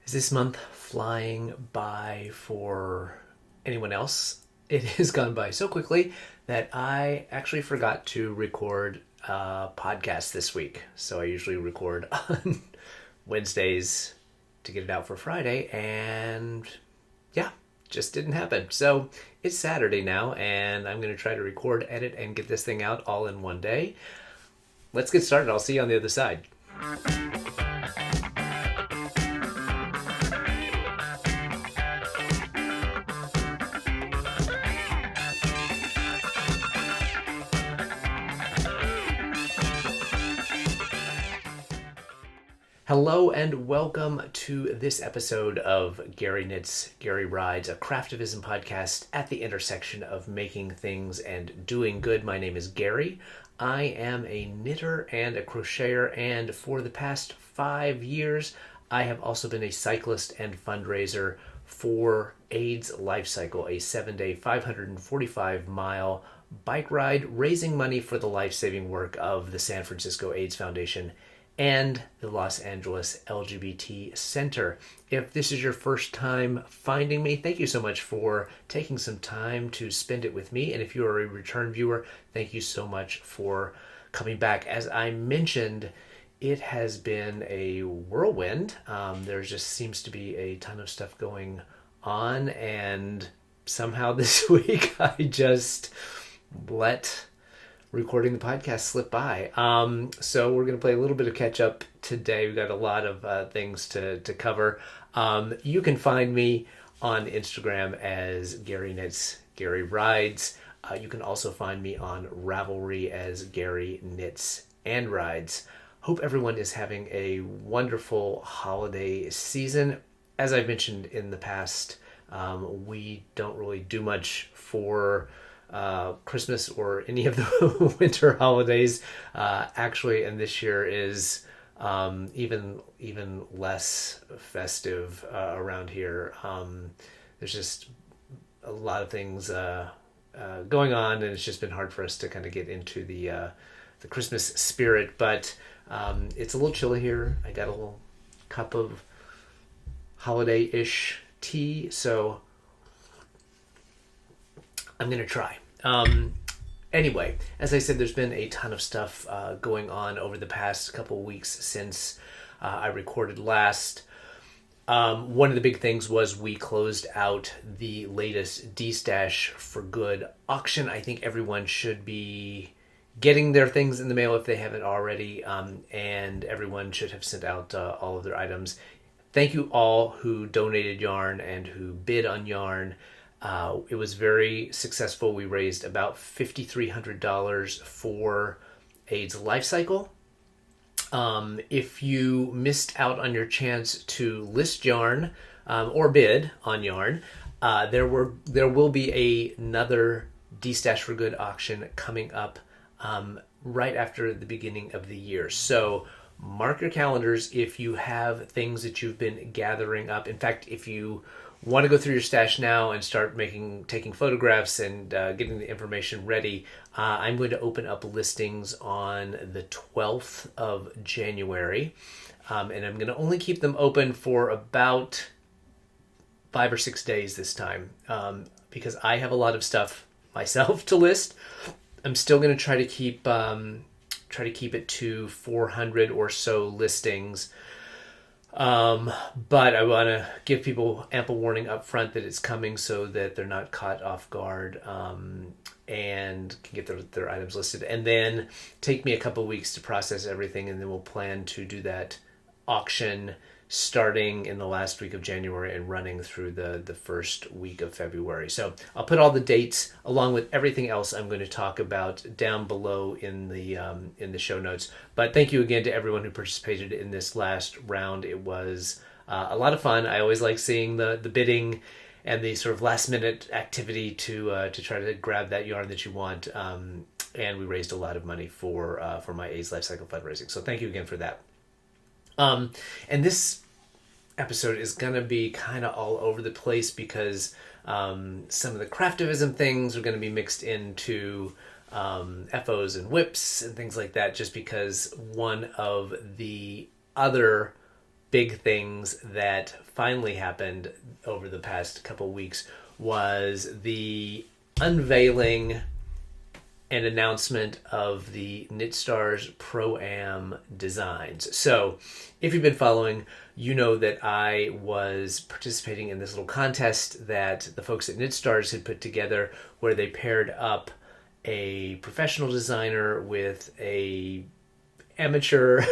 Is this month flying by for anyone else? It has gone by so quickly that I actually forgot to record a podcast this week. So I usually record on Wednesdays to get it out for Friday, and yeah, just didn't happen. So it's Saturday now, and I'm going to try to record, edit, and get this thing out all in one day. Let's get started. I'll see you on the other side. Hello and welcome to this episode of Gary Knits, Gary Rides, a Craftivism podcast at the intersection of making things and doing good. My name is Gary. I am a knitter and a crocheter, and for the past 5 years, I have also been a cyclist and fundraiser for AIDS Lifecycle, a 7-day, 545-mile bike ride raising money for the life-saving work of the San Francisco AIDS Foundation and the Los Angeles LGBT Center. If this is your first time finding me, thank you so much for taking some time to spend it with me. And if you are a return viewer, thank you so much for coming back. As I mentioned, it has been a whirlwind. There just seems to be a ton of stuff going on, and somehow this week I just let recording the podcast slip by. So we're going to play a little bit of catch up today. We've got a lot of things to cover. You can find me on Instagram as Gary Knits, Gary Rides. You can also find me on Ravelry as Gary Knits and Rides. Hope everyone is having a wonderful holiday season. As I've mentioned in the past, we don't really do much for Christmas or any of the winter holidays, actually, and this year is even less festive around here. There's just a lot of things going on, and it's just been hard for us to kind of get into the Christmas spirit. But it's a little chilly here. I got a little cup of holiday-ish tea, so I'm going to try. Anyway, as I said, there's been a ton of stuff going on over the past couple weeks since I recorded last. One of the big things was we closed out the latest D-Stash for Good auction. I think everyone should be getting their things in the mail if they haven't already, and everyone should have sent out all of their items. Thank you all who donated yarn and who bid on yarn. It was very successful. We raised about $5,300 for AIDS Lifecycle. If you missed out on your chance to list yarn or bid on yarn, there will be another D-Stash for Good auction coming up right after the beginning of the year. So mark your calendars if you have things that you've been gathering up. In fact, if you want to go through your stash now and start taking photographs and getting the information ready, I'm going to open up listings on the 12th of January, and I'm going to only keep them open for about 5 or 6 days this time, because I have a lot of stuff myself to list. I'm still going to try to keep it to 400 or so listings. But I want to give people ample warning up front that it's coming so that they're not caught off guard, and can get their items listed. And then take me a couple of weeks to process everything, and then we'll plan to do that auction starting in the last week of January and running through the first week of February. So I'll put all the dates along with everything else I'm going to talk about down below in the show notes. But thank you again to everyone who participated in this last round. It was a lot of fun. I always like seeing the bidding and the sort of last minute activity to try to grab that yarn that you want. And we raised a lot of money for my AIDS Lifecycle fundraising. So thank you again for that. And this episode is going to be kind of all over the place because some of the Craftivism things are going to be mixed into FOs and whips and things like that, just because one of the other big things that finally happened over the past couple weeks was the unveiling and announcement of the KnitStars Pro-Am designs. So if you've been following, you know that I was participating in this little contest that the folks at KnitStars had put together, where they paired up a professional designer with a amateur,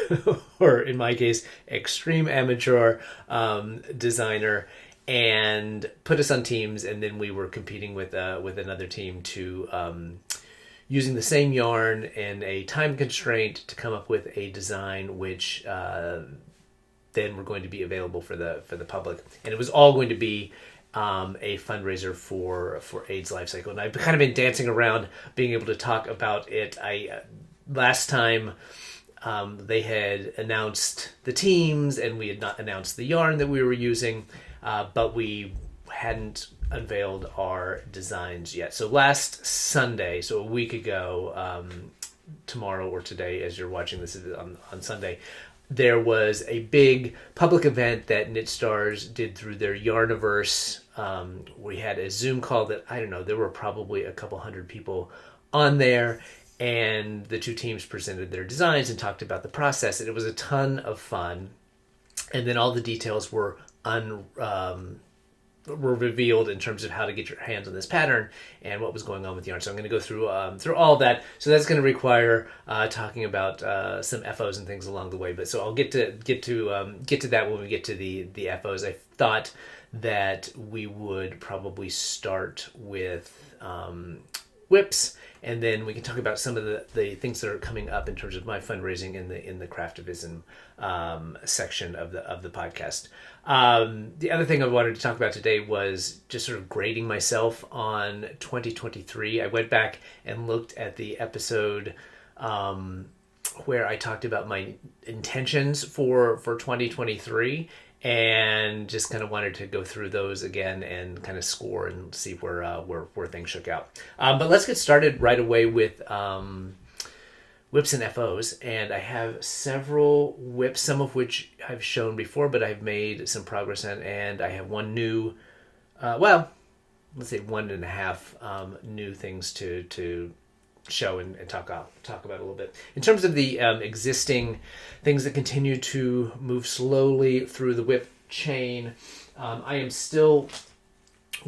or in my case, extreme amateur designer, and put us on teams, and then we were competing with another team to using the same yarn and a time constraint to come up with a design which then were going to be available for the public, and it was all going to be a fundraiser for AIDS Lifecycle. And I've kind of been dancing around being able to talk about it. Last time they had announced the teams, and we had not announced the yarn that we were using, but we hadn't unveiled our designs yet. So last Sunday, so a week ago, tomorrow or today, as you're watching this on Sunday, there was a big public event that KnitStars did through their Yarniverse. We had a Zoom call that, I don't know, there were probably a couple hundred people on there, and the two teams presented their designs and talked about the process, and it was a ton of fun. And then all the details were revealed in terms of how to get your hands on this pattern and what was going on with yarn. So I'm going to go through all of that. So that's going to require talking about some FOs and things along the way. But so I'll get to that when we get to the FOs. I thought that we would probably start with whips, and then we can talk about some of the things that are coming up in terms of my fundraising in the Craftivism section of the podcast. The other thing I wanted to talk about today was just sort of grading myself on 2023. I went back and looked at the episode where I talked about my intentions for 2023, and just kind of wanted to go through those again and kind of score and see where things shook out. But let's get started right away with whips and FOs, and I have several whips, some of which I've shown before, but I've made some progress on, and I have one new, let's say 1.5 new things to show and talk about a little bit. In terms of the existing things that continue to move slowly through the whip chain, I am still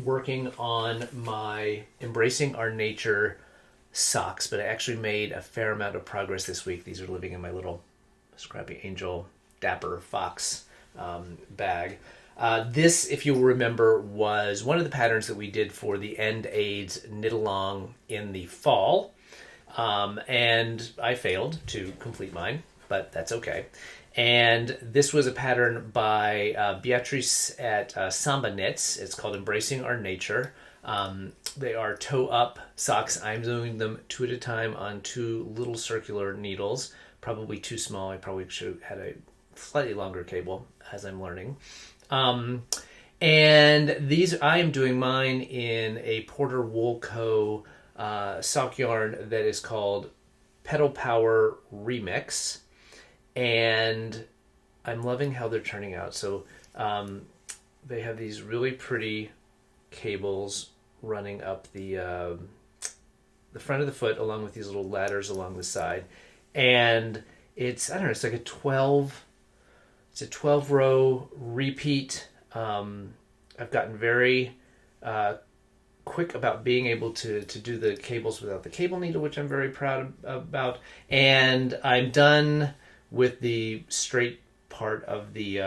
working on my Embracing Our Nature socks, but I actually made a fair amount of progress this week. These are living in my little Scrappy Angel Dapper Fox bag. This, if you'll remember, was one of the patterns that we did for the End AIDS Knitalong in the fall. And I failed to complete mine, but that's okay. And this was a pattern by Beatrice at Samba Knits. It's called Embracing Our Nature. They are toe-up socks. I'm doing them 2 at a time on 2 little circular needles, probably too small. I probably should have had a slightly longer cable, as I'm learning. And these, I am doing mine in a Porter Wool Co. Sock yarn that is called Pedal Power Remix, and I'm loving how they're turning out. So they have these really pretty cables running up the front of the foot, along with these little ladders along the side, and it's, I don't know, it's like a 12 row repeat. I've gotten very quick about being able to do the cables without the cable needle, which I'm very proud about. And I'm done with the straight part of the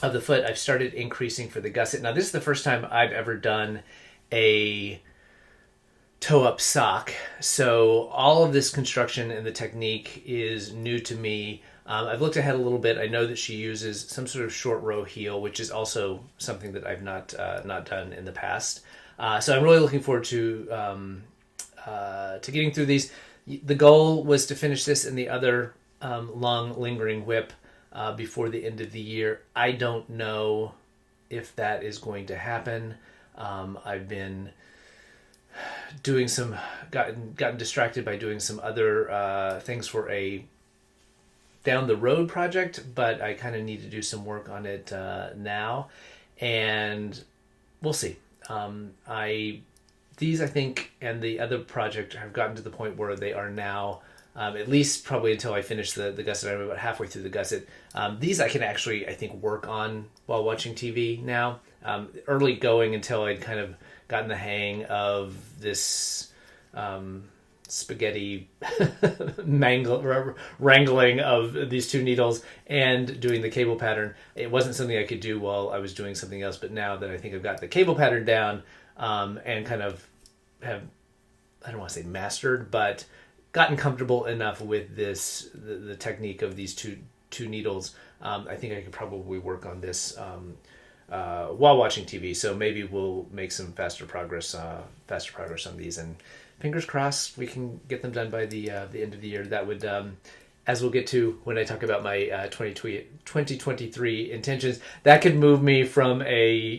foot. I've started increasing for the gusset. Now, this is the first time I've ever done a toe-up sock, so all of this construction and the technique is new to me. I've looked ahead a little bit. I know that she uses some sort of short row heel, which is also something that I've not done in the past. So I'm really looking forward to getting through these. The goal was to finish this in the other long lingering whip before the end of the year. I don't know if that is going to happen. I've been gotten distracted by doing some other things for a down the road project, but I kind of need to do some work on it now, and we'll see. These I think and the other project have gotten to the point where they are now, at least probably until I finish the gusset. I'm about halfway through the gusset. These I can actually, I think, work on while watching TV now. Early going until I'd kind of gotten the hang of this spaghetti wrangling of these two needles and doing the cable pattern. It wasn't something I could do while I was doing something else, but now that I think I've got the cable pattern down, and kind of have, I don't want to say mastered, but gotten comfortable enough with this, the technique of these two needles, I think I could probably work on this while watching TV. So maybe we'll make some faster progress on these, and fingers crossed we can get them done by the end of the year. That would, as we'll get to when I talk about my 2023 intentions, that could move me from a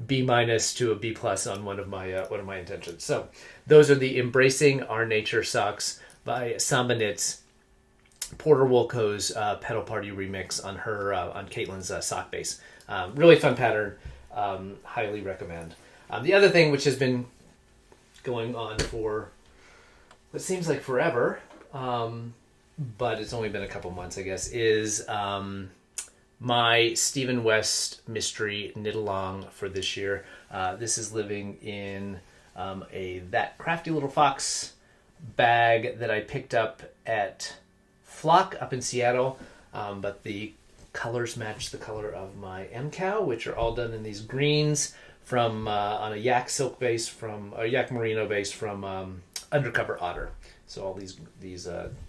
B- to a B+ on one of my intentions. So those are the Embracing Our Nature socks by Samba Knits, Porter Woolco's Pedal Party remix on her on Caitlin's sock base. Really fun pattern. Highly recommend. The other thing, which has been going on for what seems like forever, but it's only been a couple months, I guess, is my Stephen West mystery knit-along for this year. This is living in that crafty little fox bag that I picked up at Flock up in Seattle, but the colors match the color of my M-Cow, which are all done in these greens from on a yak silk base from a yak merino base from Undercover Otter. So all these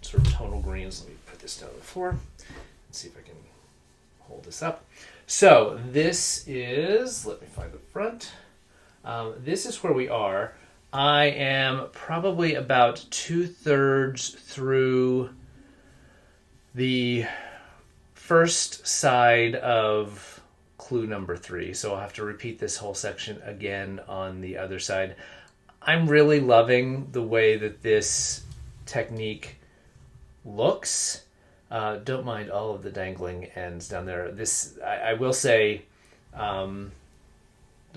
sort of tonal greens. Let me put this down on the floor. Let's see if I can hold this up. So this is, let me find the front. This is where we are. I am probably about 2/3 through the first side of clue number 3. So I'll have to repeat this whole section again on the other side. I'm really loving the way that this technique looks. Don't mind all of the dangling ends down there. This, I will say, the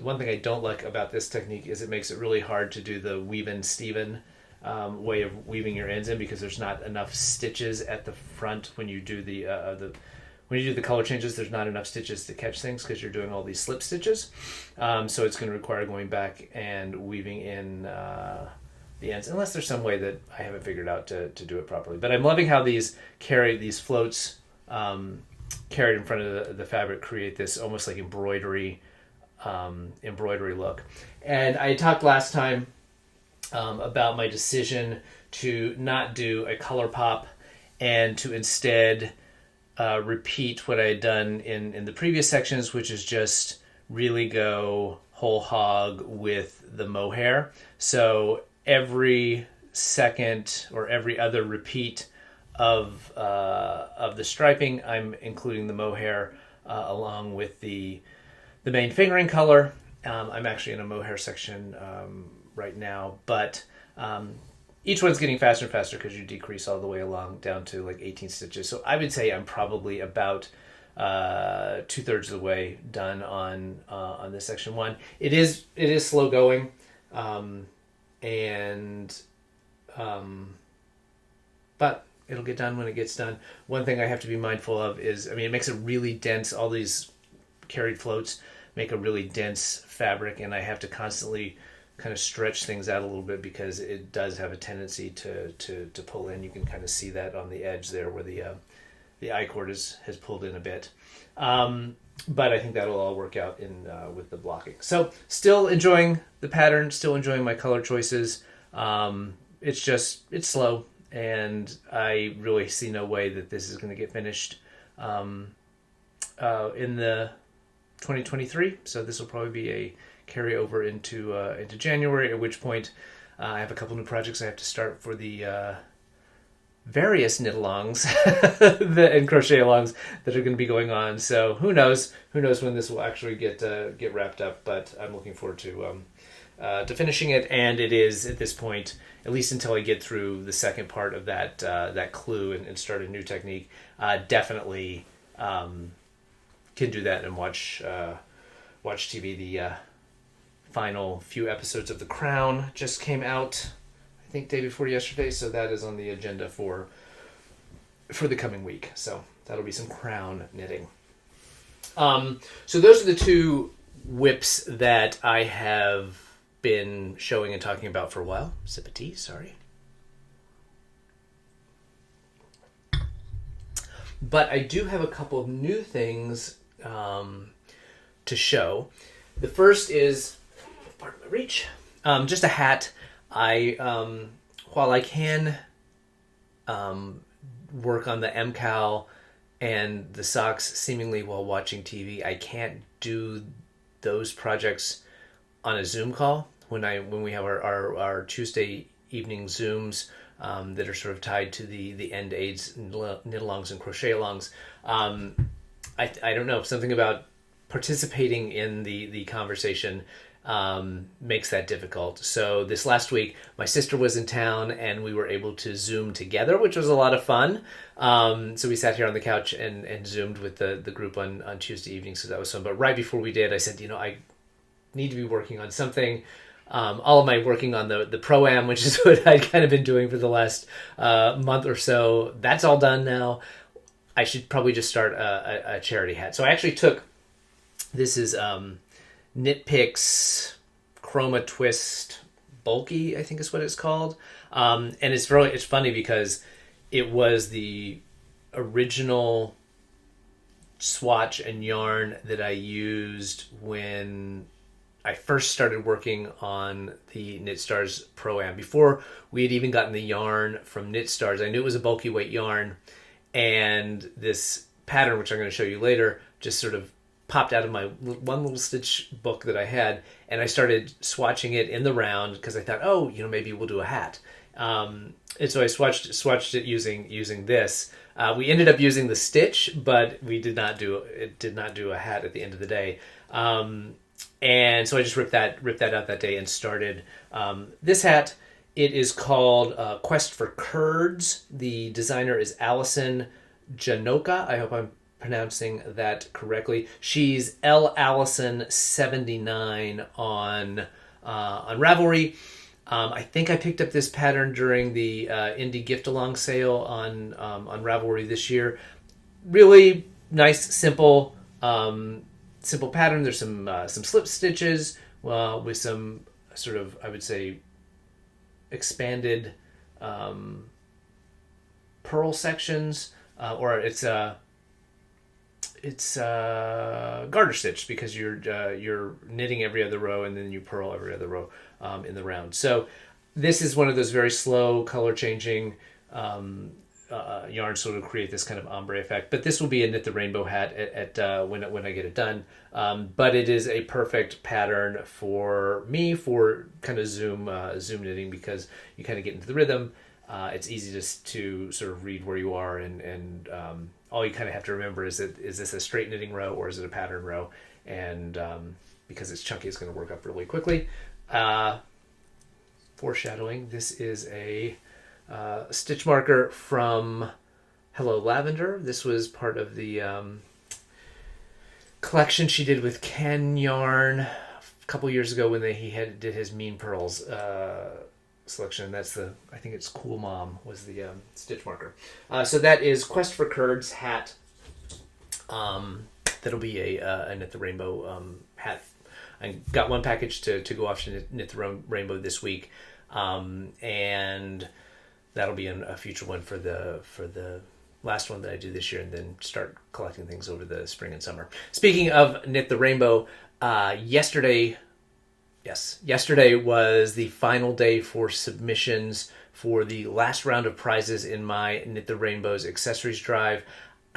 one thing I don't like about this technique is it makes it really hard to do the weave-in Steven way of weaving your ends in, because there's not enough stitches at the front when you do the color changes. There's not enough stitches to catch things because you're doing all these slip stitches. So it's going to require going back and weaving in the ends, unless there's some way that I haven't figured out to do it properly. But I'm loving how these floats carried in front of the fabric create this almost like embroidery look. And I talked last time about my decision to not do a color pop and to instead repeat what I had done in the previous sections, which is just really go whole hog with the mohair. So every second or every other repeat of the striping, I'm including the mohair along with the main fingering color. I'm actually in a mohair section right now, but each one's getting faster and faster because you decrease all the way along down to like 18 stitches. So I would say I'm probably about 2/3 of the way done on this section 1. It is slow going, but it'll get done when it gets done. One thing I have to be mindful of is, it makes it really dense. All these carried floats make a really dense fabric, and I have to constantly kind of stretch things out a little bit because it does have a tendency to pull in. You can kind of see that on the edge there where the I-cord has pulled in a bit. But I think that'll all work out in with the blocking. So still enjoying the pattern, still enjoying my color choices. It's slow, and I really see no way that this is going to get finished in the 2023. So this will probably be a carryover into January, at which point I have a couple new projects I have to start for the various Knitalongs and Crochetalongs that are going to be going on. So who knows when this will actually get wrapped up, but I'm looking forward to to finishing it, and it is at this point, at least until I get through the second part of that clue and start a new technique. Definitely can do that and watch TV. The final few episodes of The Crown just came out, I think day before yesterday, so that is on the agenda for the coming week. So that'll be some crown knitting. So those are the two whips that I have been showing and talking about for a while. Sip of tea, sorry. But I do have a couple of new things to show. The first is, pardon my reach, just a hat. While I can work on the MCAL and the socks seemingly while watching TV, I can't do those projects on a Zoom call. When we have our Tuesday evening Zooms that are sort of tied to the end aids, Knitalongs and Crochetalongs, I don't know, something about participating in the conversation makes that difficult. So this last week, my sister was in town and we were able to Zoom together, which was a lot of fun. So we sat here on the couch and Zoomed with the group on Tuesday evening, so that was fun. But right before we did, I said, I need to be working on something. All of my working on the Pro-Am, which is what I'd kind of been doing for the last month or so, that's all done now. I should probably just start a charity hat. So I actually took, this is Knit Picks Chroma Twist Bulky, I think is what it's called. And it's funny because it was the original swatch and yarn that I used when I first started working on the Knit Stars Pro-Am. Before we had even gotten the yarn from Knit Stars, I knew it was a bulky weight yarn, and this pattern, which I'm going to show you later, just sort of popped out of my one little stitch book that I had, and I started swatching it in the round because I thought, maybe we'll do a hat. And so I swatched it using this. We ended up using the stitch, but we did not do a hat at the end of the day. And so I just ripped that out that day and started this hat. It is called Quest for Curds. The designer is Allison Janoka. I hope I'm pronouncing that correctly. She's LAllison79 on Ravelry. I think I picked up this pattern during the indie gift along sale on Ravelry this year. Really nice, simple pattern. There's some slip stitches with some sort of, I would say, expanded purl sections, or it's garter stitch because you're knitting every other row and then you purl every other row in the round. So this is one of those very slow color changing yarns, so it'll create this kind of ombre effect. But this will be a Knit the Rainbow hat at when I get it done. But it is a perfect pattern for me for kind of Zoom knitting because you kind of get into the rhythm. It's easy to sort of read where you are, and all you kind of have to remember is this a straight knitting row or is it a pattern row? And because it's chunky, it's going to work up really quickly. Foreshadowing, this is a stitch marker from Hello Lavender. This was part of the collection she did with Ken Yarn a couple years ago when he did his Mean Pearls selection. That's I think it's Cool Mom was the stitch marker. So that is Quest for Curds hat. That'll be a Knit the Rainbow hat. I got one package to go off to Knit the Rainbow this week, and that'll be a future one for the last one that I do this year, and then start collecting things over the spring and summer. Speaking of Knit the Rainbow, yesterday was the final day for submissions for the last round of prizes in my Knit the Rainbow's accessories drive.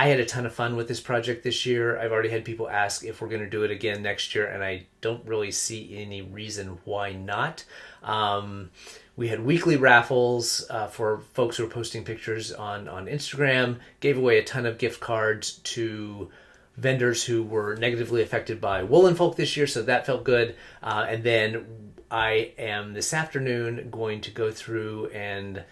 I had a ton of fun with this project this year. I've already had people ask if we're going to do it again next year, and I don't really see any reason why not. We had weekly raffles for folks who were posting pictures on Instagram, gave away a ton of gift cards to vendors who were negatively affected by woolen folk this year, so that felt good. And then I am this afternoon going to go through and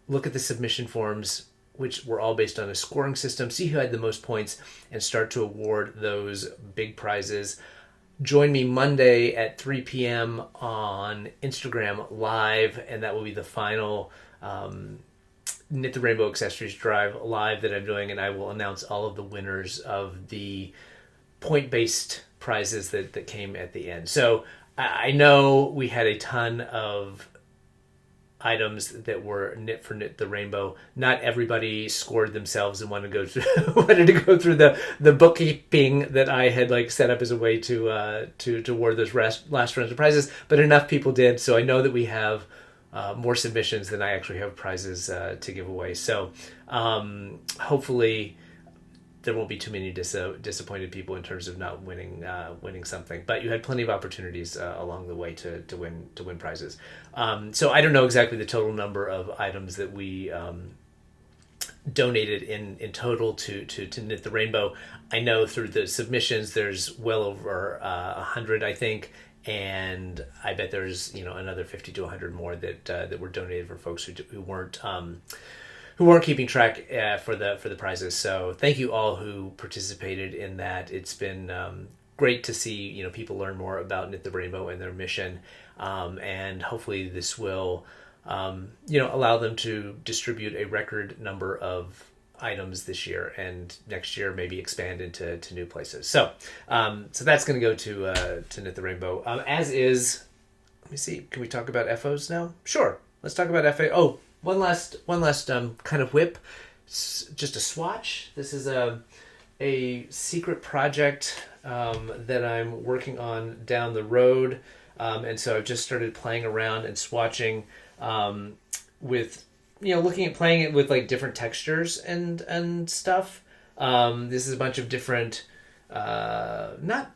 look at the submission forms, which were all based on a scoring system, see who had the most points, and start to award those big prizes. Join me Monday at 3 p.m. on Instagram Live, and that will be the final Knit the Rainbow Accessories Drive Live that I'm doing, and I will announce all of the winners of the point-based prizes that came at the end. So I know we had a ton of items that were knit for Knit the Rainbow. Not everybody scored themselves and wanted to go through the bookkeeping that I had set up as a way to award those last rounds of prizes, but enough people did. So I know that we have more submissions than I actually have prizes to give away. So hopefully there won't be too many disappointed people in terms of not winning something. But you had plenty of opportunities along the way to win prizes. So I don't know exactly the total number of items that we donated in total to Knit the Rainbow. I know through the submissions there's well over 100, I think. And I bet there's another 50 to 100 more that were donated for folks who weren't keeping track for the prizes. So thank you all who participated in that. It's been great to see people learn more about Knit the Rainbow and their mission, and hopefully this will allow them to distribute a record number of items this year, and next year maybe expand into new places. So that's going to go to Knit the Rainbow. As is, let me see. Can we talk about FOs now? Sure. Let's talk about FA. Oh, one last kind of whip. Just a swatch. This is a secret project that I'm working on down the road, and so I've just started playing around and swatching with. Playing it with different textures and stuff. This is a bunch of different, not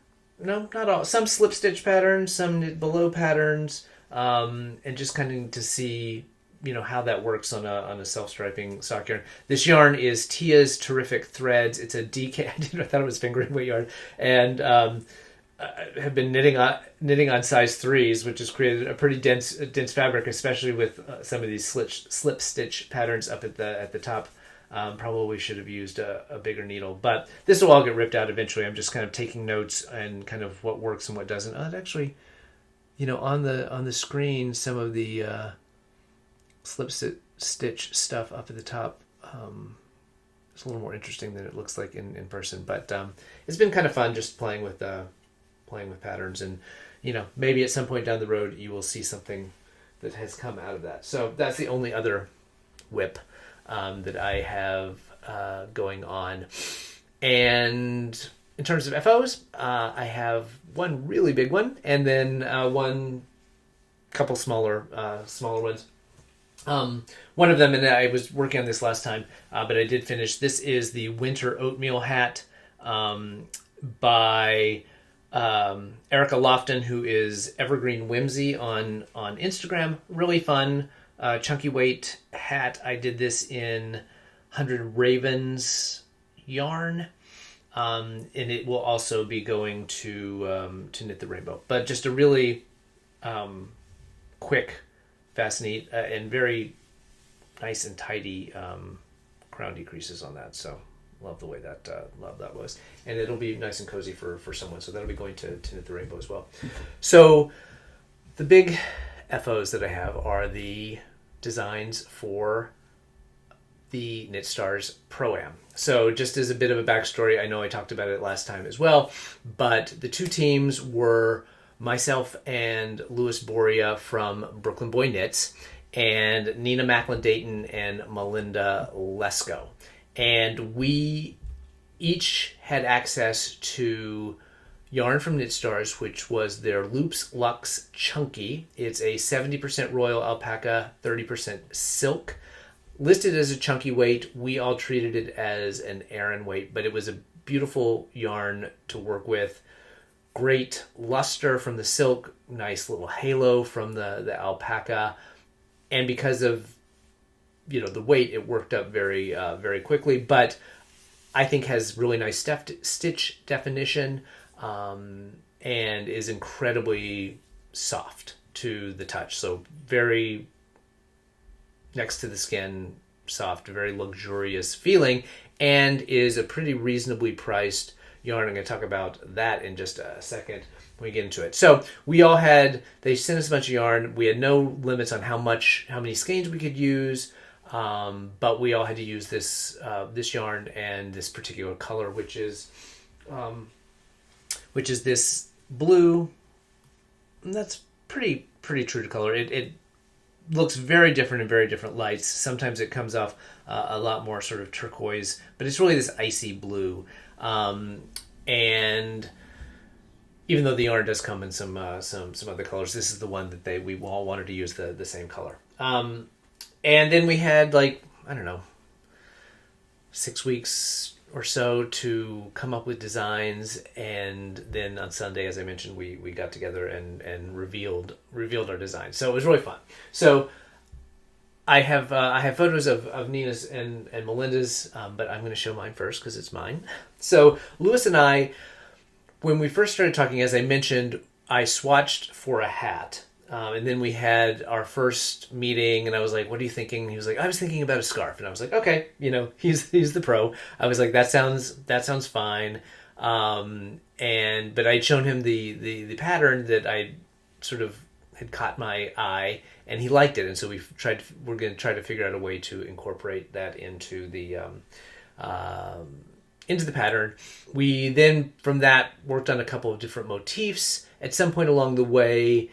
all, some slip stitch patterns, some knit below patterns, and just kind of to see, how that works on a self-striping sock yarn. This yarn is Tia's Terrific Threads. It's a DK. I thought it was fingering weight yarn, and I have been knitting on size 3s, which has created a pretty dense fabric, especially with some of these slip stitch patterns up at the top. Probably should have used a bigger needle, but this will all get ripped out eventually. I'm just kind of taking notes and kind of what works and what doesn't. It actually, on the screen, some of the slip stitch stuff up at the top. It's a little more interesting than it looks like in person, but it's been kind of fun just playing with patterns, and maybe at some point down the road you will see something that has come out of that. So that's the only other whip that I have going on. And in terms of FOs, I have one really big one, and then one couple smaller ones. One of them, and I was working on this last time, but I did finish. This is the Winter Oatmeal Hat by Erica Lofton, who is Evergreen Whimsy on Instagram. Really fun, chunky weight hat. I did this in 100 Ravens yarn, and it will also be going to Knit the Rainbow. But just a really quick, fast, neat, and very nice and tidy crown decreases on that. So love the way that was, and it'll be nice and cozy for someone. So that'll be going to Knit the Rainbow as well. So the big FOs that I have are the designs for the Knit Stars Pro-Am. So just as a bit of a backstory, I know I talked about it last time as well, but the two teams were myself and Louis Boria from Brooklyn Boy Knits, and Nina Macklin-Dayton and Melinda Lesko. And we each had access to yarn from Knit Stars, which was their Loops Luxe Chunky. It's a 70% royal alpaca, 30% silk. Listed as a chunky weight, we all treated it as an Aran weight, but it was a beautiful yarn to work with. Great luster from the silk, nice little halo from the alpaca, and because of the weight, it worked up very very quickly. But I think has really nice stitch definition, and is incredibly soft to the touch. So very next to the skin, soft, very luxurious feeling, and is a pretty reasonably priced yarn. I'm going to talk about that in just a second when we get into it. So they sent us a bunch of yarn. We had no limits on how many skeins we could use, but we all had to use this yarn and this particular color, which is this blue. And that's pretty true to color. It looks very different in very different lights. Sometimes it comes off a lot more sort of turquoise, but it's really this icy blue. And even though the yarn does come in some other colors, this is the one that we all wanted to use the same color. And then we had 6 weeks or so to come up with designs, and then on Sunday, as I mentioned, we got together and revealed our design. So it was really fun. So I have photos of Nina's and Melinda's, but I'm going to show mine first because it's mine. So Lewis and I, when we first started talking, as I mentioned, I swatched for a hat. And then we had our first meeting, and I was like, "What are you thinking?" And he was like, "I was thinking about a scarf." And I was like, "Okay, he's the pro." I was like, "That sounds fine." But I'd shown him the pattern that I sort of had caught my eye, and he liked it. And so we're going to try to figure out a way to incorporate that into the pattern. We then from that worked on a couple of different motifs. At some point along the way,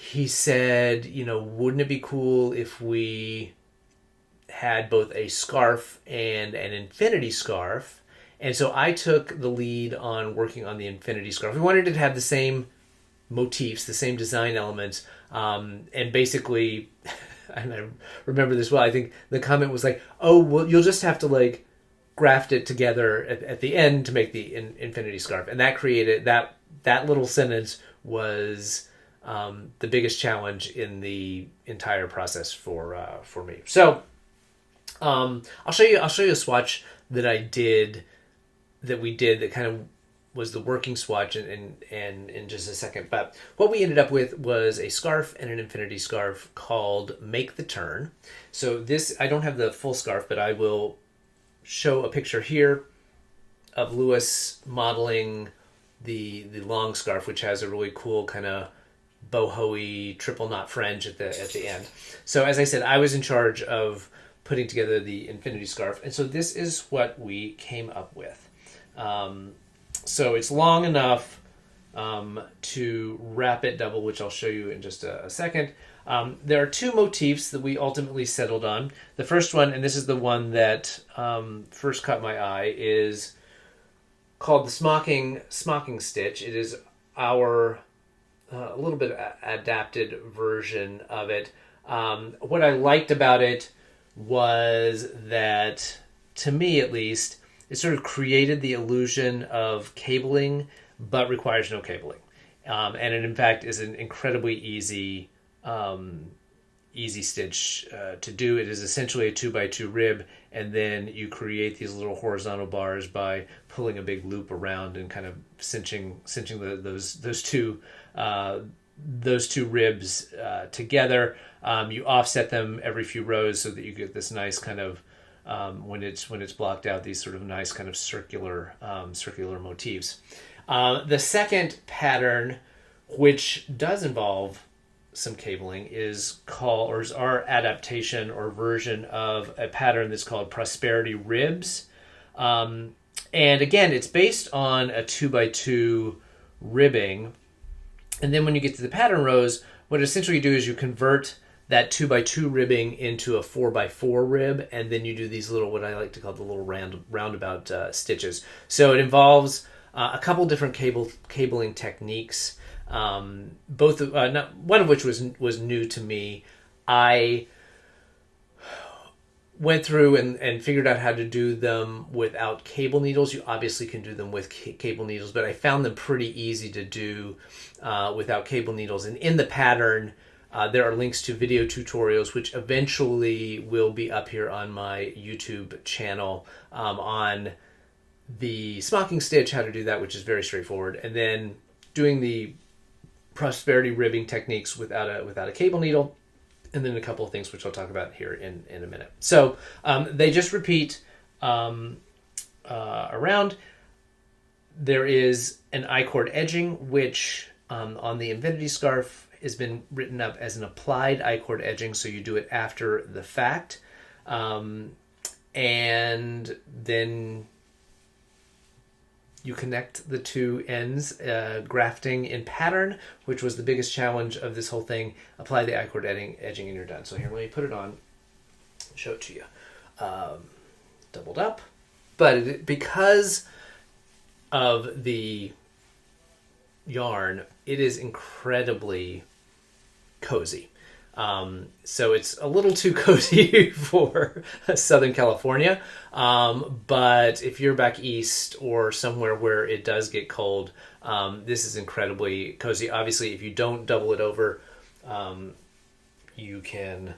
he said, wouldn't it be cool if we had both a scarf and an infinity scarf? And so I took the lead on working on the infinity scarf. We wanted it to have the same motifs, the same design elements, and basically, and I remember this well, I think the comment was like, "Oh, well, you'll just have to graft it together at the end to make the infinity scarf." And that created that little sentence was the biggest challenge in the entire process for me. So I'll show you a swatch that we did that kind of was the working swatch in just a second. But what we ended up with was a scarf and an infinity scarf called Make the Turn. So this, I don't have the full scarf, but I will show a picture here of Lewis modeling the long scarf, which has a really cool kind of boho-y triple knot fringe at the end. So as I said, I was in charge of putting together the infinity scarf, and so this is what we came up with. So it's long enough to wrap it double, which I'll show you in just a second. There are two motifs that we ultimately settled on. The first one, and this is the one that first caught my eye, is called the smocking stitch. It is our a little bit adapted version of it. What I liked about it was that, to me at least, it sort of created the illusion of cabling, but requires no cabling. And it, in fact, is an incredibly easy stitch to do. It is essentially a 2x2 rib, and then you create these little horizontal bars by pulling a big loop around and kind of cinching those two ribs together. You offset them every few rows so that you get this nice kind of when it's blocked out, these sort of nice kind of circular motifs. The second pattern, which does involve some cabling, is our adaptation or version of a pattern that's called Prosperity Ribs. And again, it's based on a 2x2 ribbing. And then when you get to the pattern rows, what essentially you do is you convert that 2x2 ribbing into a 4x4 rib, and then you do these little, what I like to call the little roundabout stitches. So it involves a couple different cabling techniques. One of which was new to me. I went through and figured out how to do them without cable needles. You obviously can do them with cable needles, but I found them pretty easy to do without cable needles. And in the pattern, There are links to video tutorials, which eventually will be up here on my YouTube channel, on the smocking stitch, how to do that, which is very straightforward, and then doing the prosperity ribbing techniques without a cable needle, and then a couple of things which I'll talk about here in a minute. So they just repeat around. There is an I-cord edging, which on the Infinity Scarf has been written up as an applied I-cord edging, so you do it after the fact. And then you connect the two ends, grafting in pattern, which was the biggest challenge of this whole thing. Apply the I-cord edging and you're done. So here, let me put it on, show it to you. Doubled up. But because of the yarn, it is incredibly cozy. So it's a little too cozy for Southern California. But if you're back east or somewhere where it does get cold, this is incredibly cozy. Obviously, if you don't double it over, you can,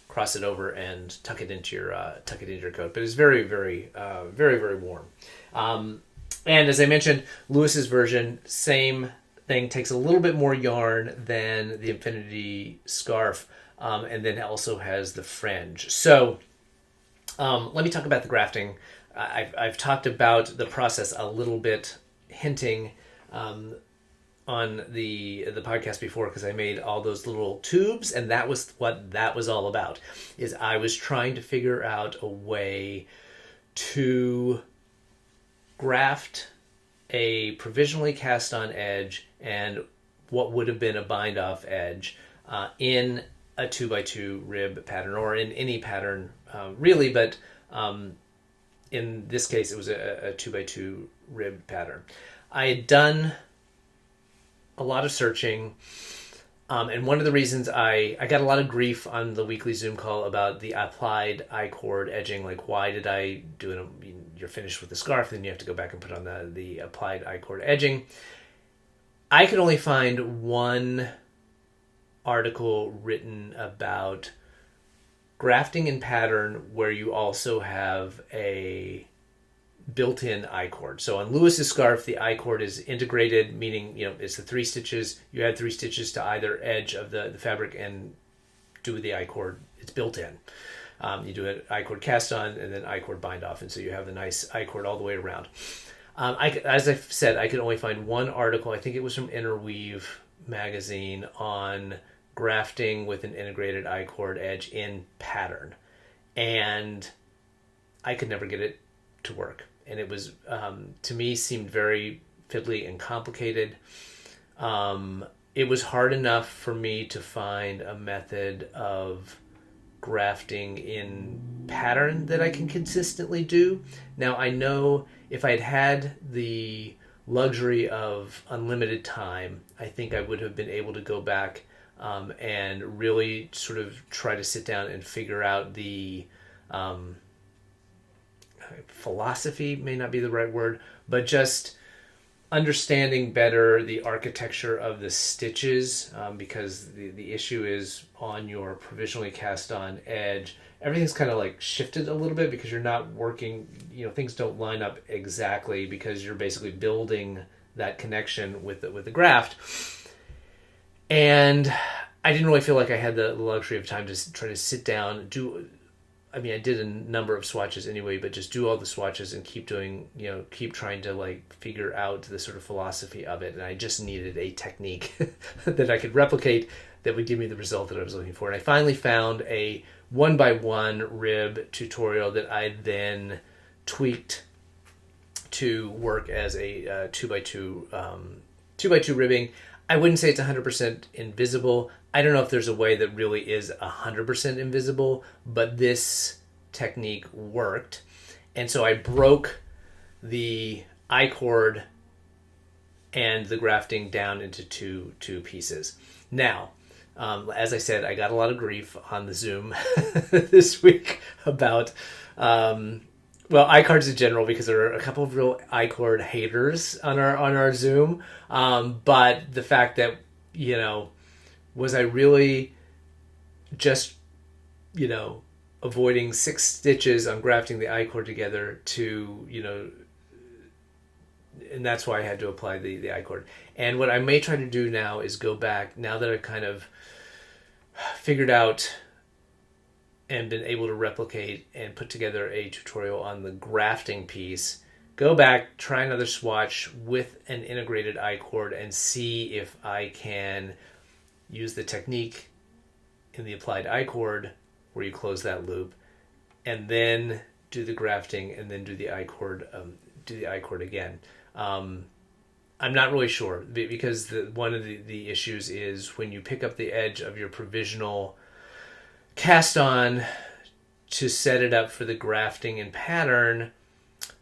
cross it over and tuck it into your coat. But it's very, very, very, very warm. And as I mentioned, Lewis's version, same thing, takes a little bit more yarn than the Infinity Scarf, and then also has the fringe. So let me talk about the grafting. I've talked about the process a little bit, hinting on the podcast before, because I made all those little tubes, and that was what that was all about. Is I was trying to figure out a way to graft a provisionally cast on edge and what would have been a bind off edge in a 2x2 rib pattern, or in any pattern really, but in this case it was a 2x2 rib pattern. I had done a lot of searching, and one of the reasons I got a lot of grief on the weekly Zoom call about the applied I-cord edging, like why did I do it? You're finished with the scarf, then you have to go back and put on the applied I-cord edging. I could only find one article written about grafting in pattern where you also have a built-in I-cord. So on Lewis's scarf, the I-cord is integrated, meaning it's the 3 stitches. You add 3 stitches to either edge of the fabric and do the I-cord. It's built in. You do an I-cord cast on and then I-cord bind off, and so you have the nice I-cord all the way around. As I said, I could only find one article. I think it was from Interweave magazine on grafting with an integrated I-cord edge in pattern, and I could never get it to work. And it was, to me, seemed very fiddly and complicated. It was hard enough for me to find a method of grafting in pattern that I can consistently do. Now, I know if I'd had the luxury of unlimited time, I think I would have been able to go back and really sort of try to sit down and figure out the philosophy, may not be the right word, but just understanding better the architecture of the stitches, because the issue is on your provisionally cast on edge, everything's kind of like shifted a little bit because you're not working, things don't line up exactly because you're basically building that connection with the graft. And I didn't really feel like I had the luxury of time to try to sit down, I did a number of swatches anyway, but just do all the swatches and keep doing, keep trying to figure out the sort of philosophy of it. And I just needed a technique that I could replicate that would give me the result that I was looking for. And I finally found a 1x1 rib tutorial that I then tweaked to work as a 2x2 ribbing. I wouldn't say it's 100% invisible. I don't know if there's a way that really is 100% invisible, but this technique worked. And so I broke the I-cord and the grafting down into two pieces. Now, as I said, I got a lot of grief on the Zoom this week about, I-cards in general, because there are a couple of real I-cord haters on our Zoom. But the fact that, Was I really just, avoiding 6 stitches on grafting the I-cord together to, and that's why I had to apply the I-cord. And what I may try to do now is go back, now that I've kind of figured out and been able to replicate and put together a tutorial on the grafting piece, go back, try another swatch with an integrated I-cord and see if I can use the technique in the applied I-cord where you close that loop and then do the grafting and then do the I-cord again. I'm not really sure because one of the issues is when you pick up the edge of your provisional cast on to set it up for the grafting and pattern,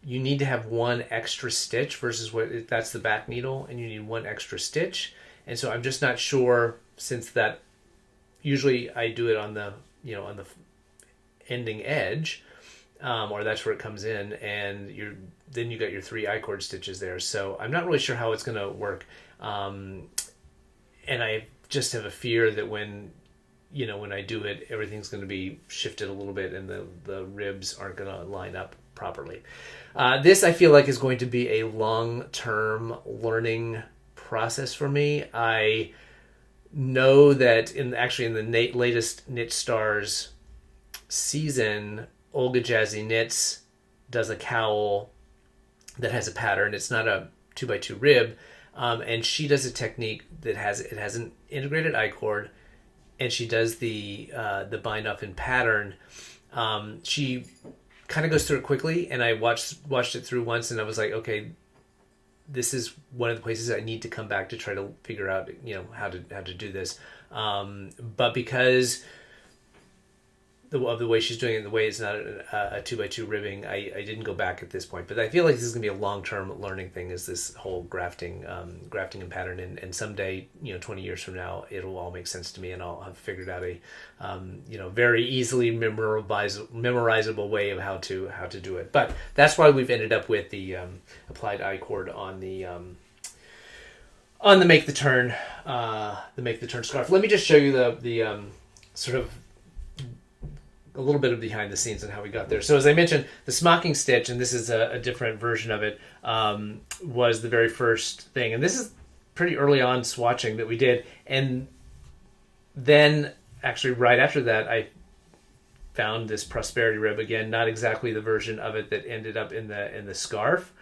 you need to have one extra stitch versus that's the back needle, and you need one extra stitch. And so I'm just not sure, since that usually I do it on the on the ending edge, or that's where it comes in, and then you got your 3 I-cord stitches there. So I'm not really sure how it's going to work, and I just have a fear that when I do it, everything's going to be shifted a little bit, and the ribs aren't going to line up properly. This I feel like is going to be a long-term learning process for me. I know that in the latest Knit Stars season, Olga Jazzy Knits does a cowl that has a pattern. It's not a 2x2 rib, and she does a technique that has an integrated I-cord, and she does the bind off in pattern. She kind of goes through it quickly, and I watched it through once, and I was like, okay, this is one of the places I need to come back to try to figure out how to do this. But because of the way she's doing it, the way it's not a 2x2 ribbing, I didn't go back at this point. But I feel like this is going to be a long-term learning thing, is this whole grafting and pattern. And someday, 20 years from now, it'll all make sense to me, and I'll have figured out a very easily memorizable way of how to do it. But that's why we've ended up with the applied I-cord on the Make the Turn scarf. Let me just show you the sort of a little bit of behind the scenes and how we got there. So as I mentioned, the smocking stitch, and this is a different version of it, was the very first thing. And this is pretty early on swatching that we did. And then actually right after that, I found this prosperity rib again, not exactly the version of it that ended up in the scarf.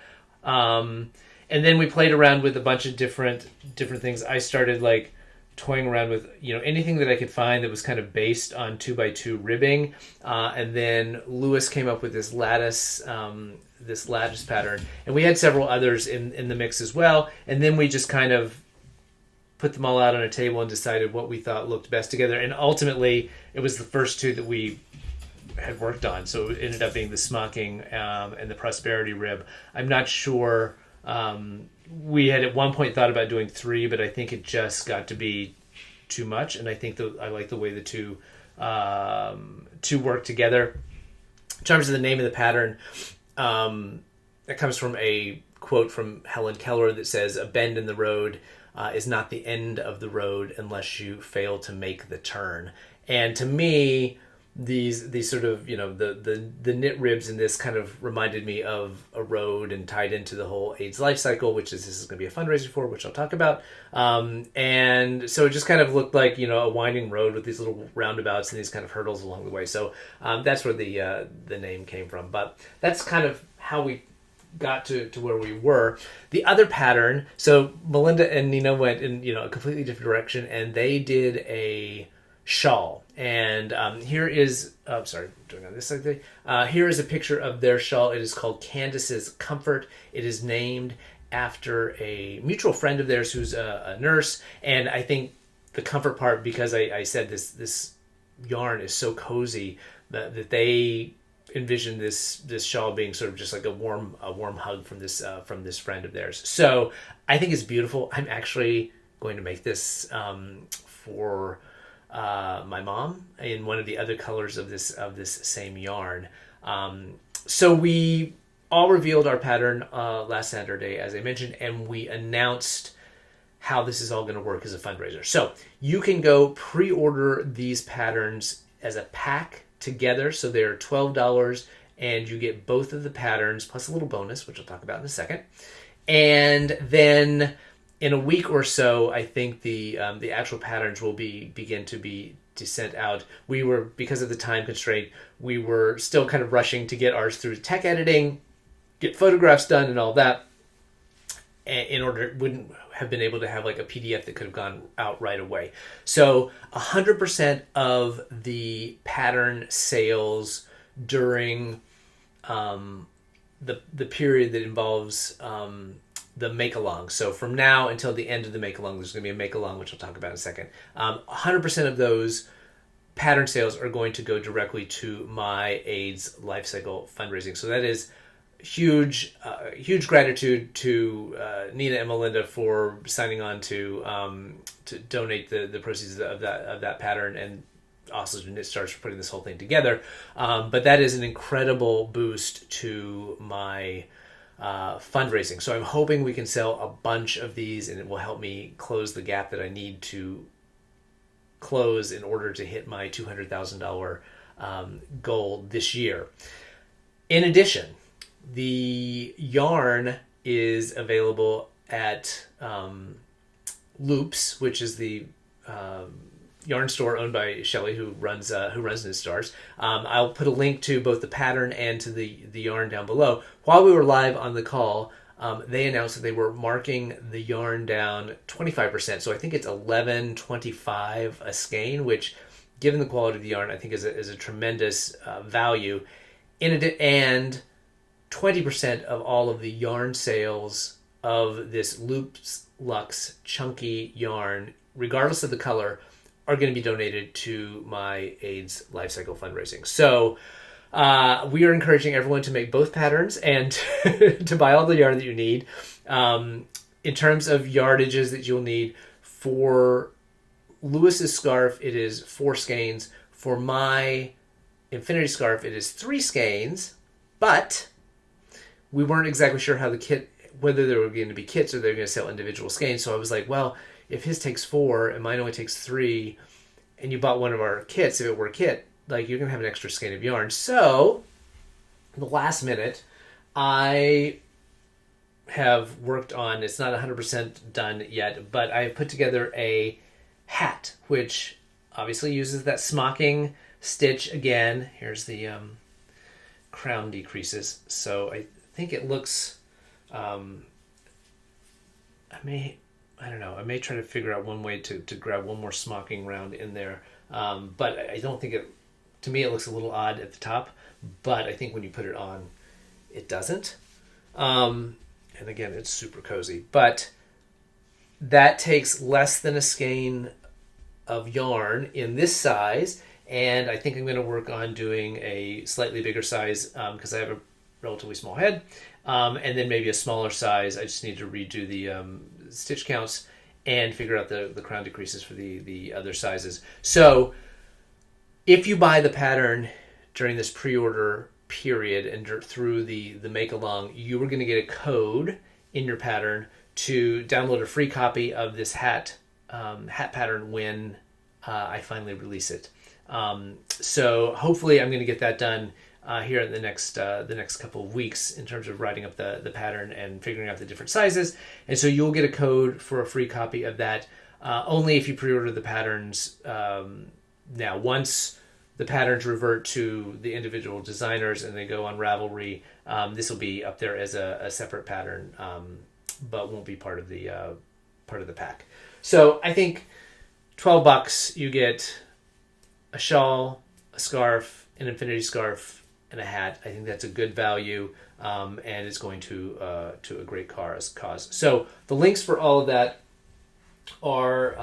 And then we played around with a bunch of different things. I started toying around with anything that I could find that was kind of based on 2x2 ribbing, and then Lewis came up with this lattice pattern, and we had several others in the mix as well. And then we just kind of put them all out on a table and decided what we thought looked best together. And ultimately, it was the first 2 that we had worked on, so it ended up being the smocking and the prosperity rib. I'm not sure. We had at one point thought about doing 3, but I think it just got to be too much, and I think I like the way the two work together. In terms of the name of the pattern, that comes from a quote from Helen Keller that says, "A bend in the road is not the end of the road unless you fail to make the turn." And to me, these sort of the knit ribs in this kind of reminded me of a road and tied into the whole AIDS Lifecycle, which this is going to be a fundraiser for, which I'll talk about. And so it just kind of looked like a winding road with these little roundabouts and these kind of hurdles along the way. So that's where the name came from. But that's kind of how we got to where we were. The other pattern, so Melinda and Nina went in a completely different direction, and they did a shawl. And here is doing on this side. Here is a picture of their shawl. It is called Candace's Comfort. It is named after a mutual friend of theirs who's a nurse. And I think the comfort part, because I said this yarn is so cozy, that they envisioned this shawl being sort of just like a warm hug from this friend of theirs. So I think it's beautiful. I'm actually going to make this for my mom in one of the other colors of this same yarn. So we all revealed our pattern last Saturday, as I mentioned, and we announced how this is all going to work as a fundraiser. So you can go pre-order these patterns as a pack together. So they're $12 and you get both of the patterns plus a little bonus, which I'll talk about in a second. And then in a week or so, I think the actual patterns will begin to be sent out. We were, because of the time constraint, we were still kind of rushing to get ours through tech editing, get photographs done and all that. In order, wouldn't have been able to have like a PDF that could have gone out right away. So 100% of the pattern sales during the period that involves the make-along. So from now until the end of the make-along, there's going to be a make-along, which I'll talk about in a second. 100% of those pattern sales are going to go directly to my AIDS Lifecycle fundraising. So that is huge gratitude to Nina and Melinda for signing on to donate the proceeds of that pattern, and also to Knit Stars for putting this whole thing together. But that is an incredible boost to my fundraising. So I'm hoping we can sell a bunch of these, and it will help me close the gap that I need to close in order to hit my $200,000 goal this year. In addition, the yarn is available at Loops, which is the yarn store owned by Shelly, who runs Knit Stars. I'll put a link to both the pattern and to the yarn down below. While we were live on the call, they announced that they were marking the yarn down 25%. So I think it's $11.25 a skein, which, given the quality of the yarn, I think is a tremendous value. And 20% of all of the yarn sales of this Loops Luxe chunky yarn, regardless of the color, are going to be donated to my AIDS Lifecycle fundraising. So we are encouraging everyone to make both patterns and to buy all the yarn that you need. In terms of yardages that you'll need, for Lewis's scarf, it is 4 skeins. For my Infinity scarf, it is 3 skeins, but we weren't exactly sure how the kit, whether there were going to be kits or they're going to sell individual skeins. So I was like, well, if his takes 4 and mine only takes 3, and you bought one of our kits, if it were a kit, like, you're going to have an extra skein of yarn. So, in the last minute, I have worked on, it's not 100% done yet, but I have put together a hat, which obviously uses that smocking stitch again. Here's the crown decreases. So I think it looks, I may try to figure out one way to grab one more smocking round in there. But I don't think to me it looks a little odd at the top, but I think when you put it on, it doesn't. And again, it's super cozy, but that takes less than a skein of yarn in this size. And I think I'm going to work on doing a slightly bigger size because I have a relatively small head. And then maybe a smaller size. I just need to redo the stitch counts and figure out the crown decreases for the other sizes. So if you buy the pattern during this pre-order period and through the make-along, you are going to get a code in your pattern to download a free copy of this hat pattern when I finally release it. So hopefully I'm going to get that done here in the next couple of weeks in terms of writing up the pattern and figuring out the different sizes. And so you'll get a code for a free copy of that only if you pre-order the patterns now. Once the patterns revert to the individual designers and they go on Ravelry, this will be up there as a separate pattern, but won't be part of the pack. So I think $12 you get a shawl, a scarf, an infinity scarf, and a hat. I think that's a good value, and it's going to a great cause. So the links for all of that are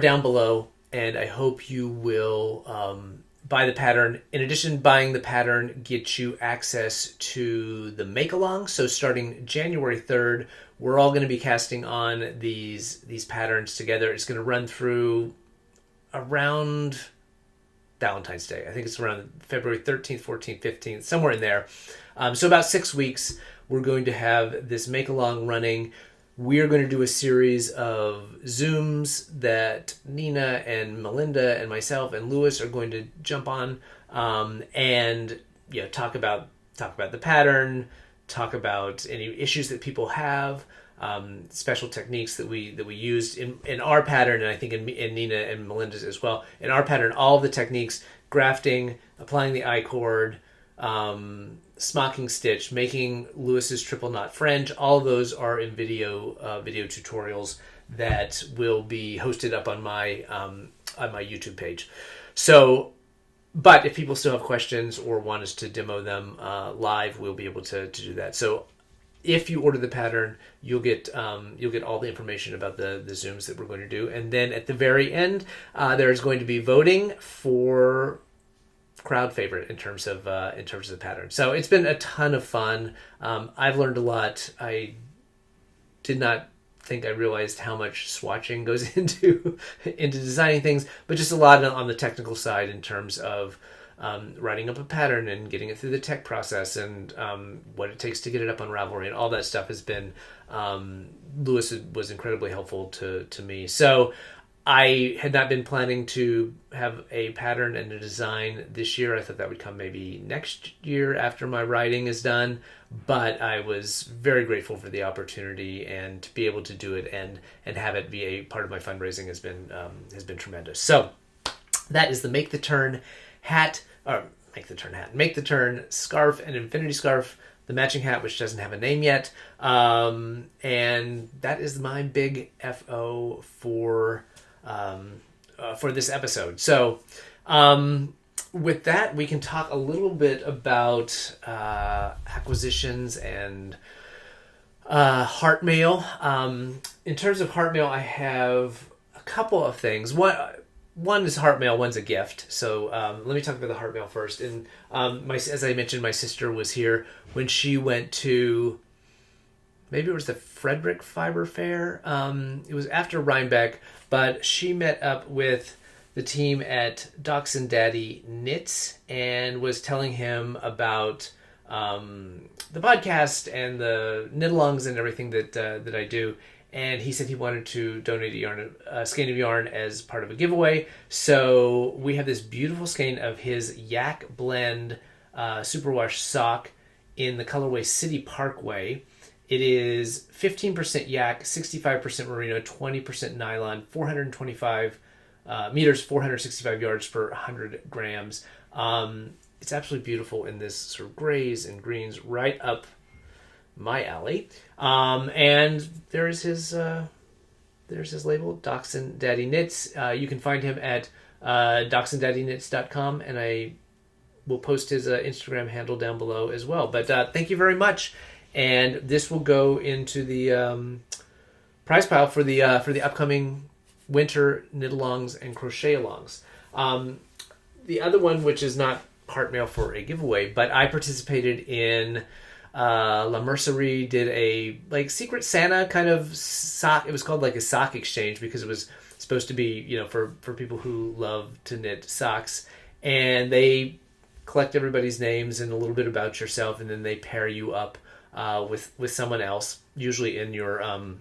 down below, and I hope you will buy the pattern. In addition, buying the pattern gets you access to the make-along. So starting January 3rd, we're all going to be casting on these patterns together. It's going to run through around Valentine's Day. I think it's around February 13th, 14th, 15th, somewhere in there. So about 6 weeks, we're going to have this make-along running. we are going to do a series of Zooms that Nina and Melinda and myself and Lewis are going to jump on, and talk about the pattern, talk about any issues that people have, special techniques that we used in our pattern, and I think in Nina and Melinda's as well. In our pattern, all of the techniques: grafting, applying the I-cord, smocking stitch, making Lewis's triple knot fringe. All of those are in video tutorials that will be hosted up on my YouTube page. So, but if people still have questions or want us to demo them live, we'll be able to do that. So if you order the pattern, you'll get all the information about the Zooms that we're going to do. And then at the very end, there's going to be voting for crowd favorite in terms of the pattern. So it's been a ton of fun. I've learned a lot. I did not think I realized how much swatching goes into designing things, but just a lot on the technical side in terms of writing up a pattern and getting it through the tech process, and what it takes to get it up on Ravelry, and all that stuff has been. Lewis was incredibly helpful to me. So I had not been planning to have a pattern and a design this year. I thought that would come maybe next year after my writing is done. But I was very grateful for the opportunity, and to be able to do it and have it be a part of my fundraising has been tremendous. So that is the Make the Turn hat, or Make the Turn scarf and infinity scarf, the matching hat, which doesn't have a name yet. And that is my big FO for this episode. So with that, we can talk a little bit about acquisitions and heart mail. In terms of heart mail, I have a couple of things. One is heart mail, one's a gift. So let me talk about the heart mail first. And as I mentioned, my sister was here when she went to, maybe it was the Frederick Fiber Fair. It was after Rhinebeck, but she met up with the team at Dachshund Daddy Knits and was telling him about the podcast and the Knitalongs and everything that I do. And he said he wanted to donate a skein of yarn as part of a giveaway. So we have this beautiful skein of his Yak Blend superwash sock in the colorway City Parkway. It is 15% yak, 65% merino, 20% nylon, 425 meters, 465 yards per 100 grams. It's absolutely beautiful in this sort of grays and greens, right up my alley. And there's his label, Dachshund Daddy Knits. You can find him at dachshunddaddyknits.com, and I will post his Instagram handle down below as well. But thank you very much. And this will go into the prize pile for the upcoming winter Knitalongs and Crochetalongs. The other one, which is not heart mail for a giveaway, but I participated in La Mercerie did a Secret Santa kind of sock. It was called a sock exchange because it was supposed to be for people who love to knit socks, and they collect everybody's names and a little bit about yourself, and then they pair you up with someone else, usually in your own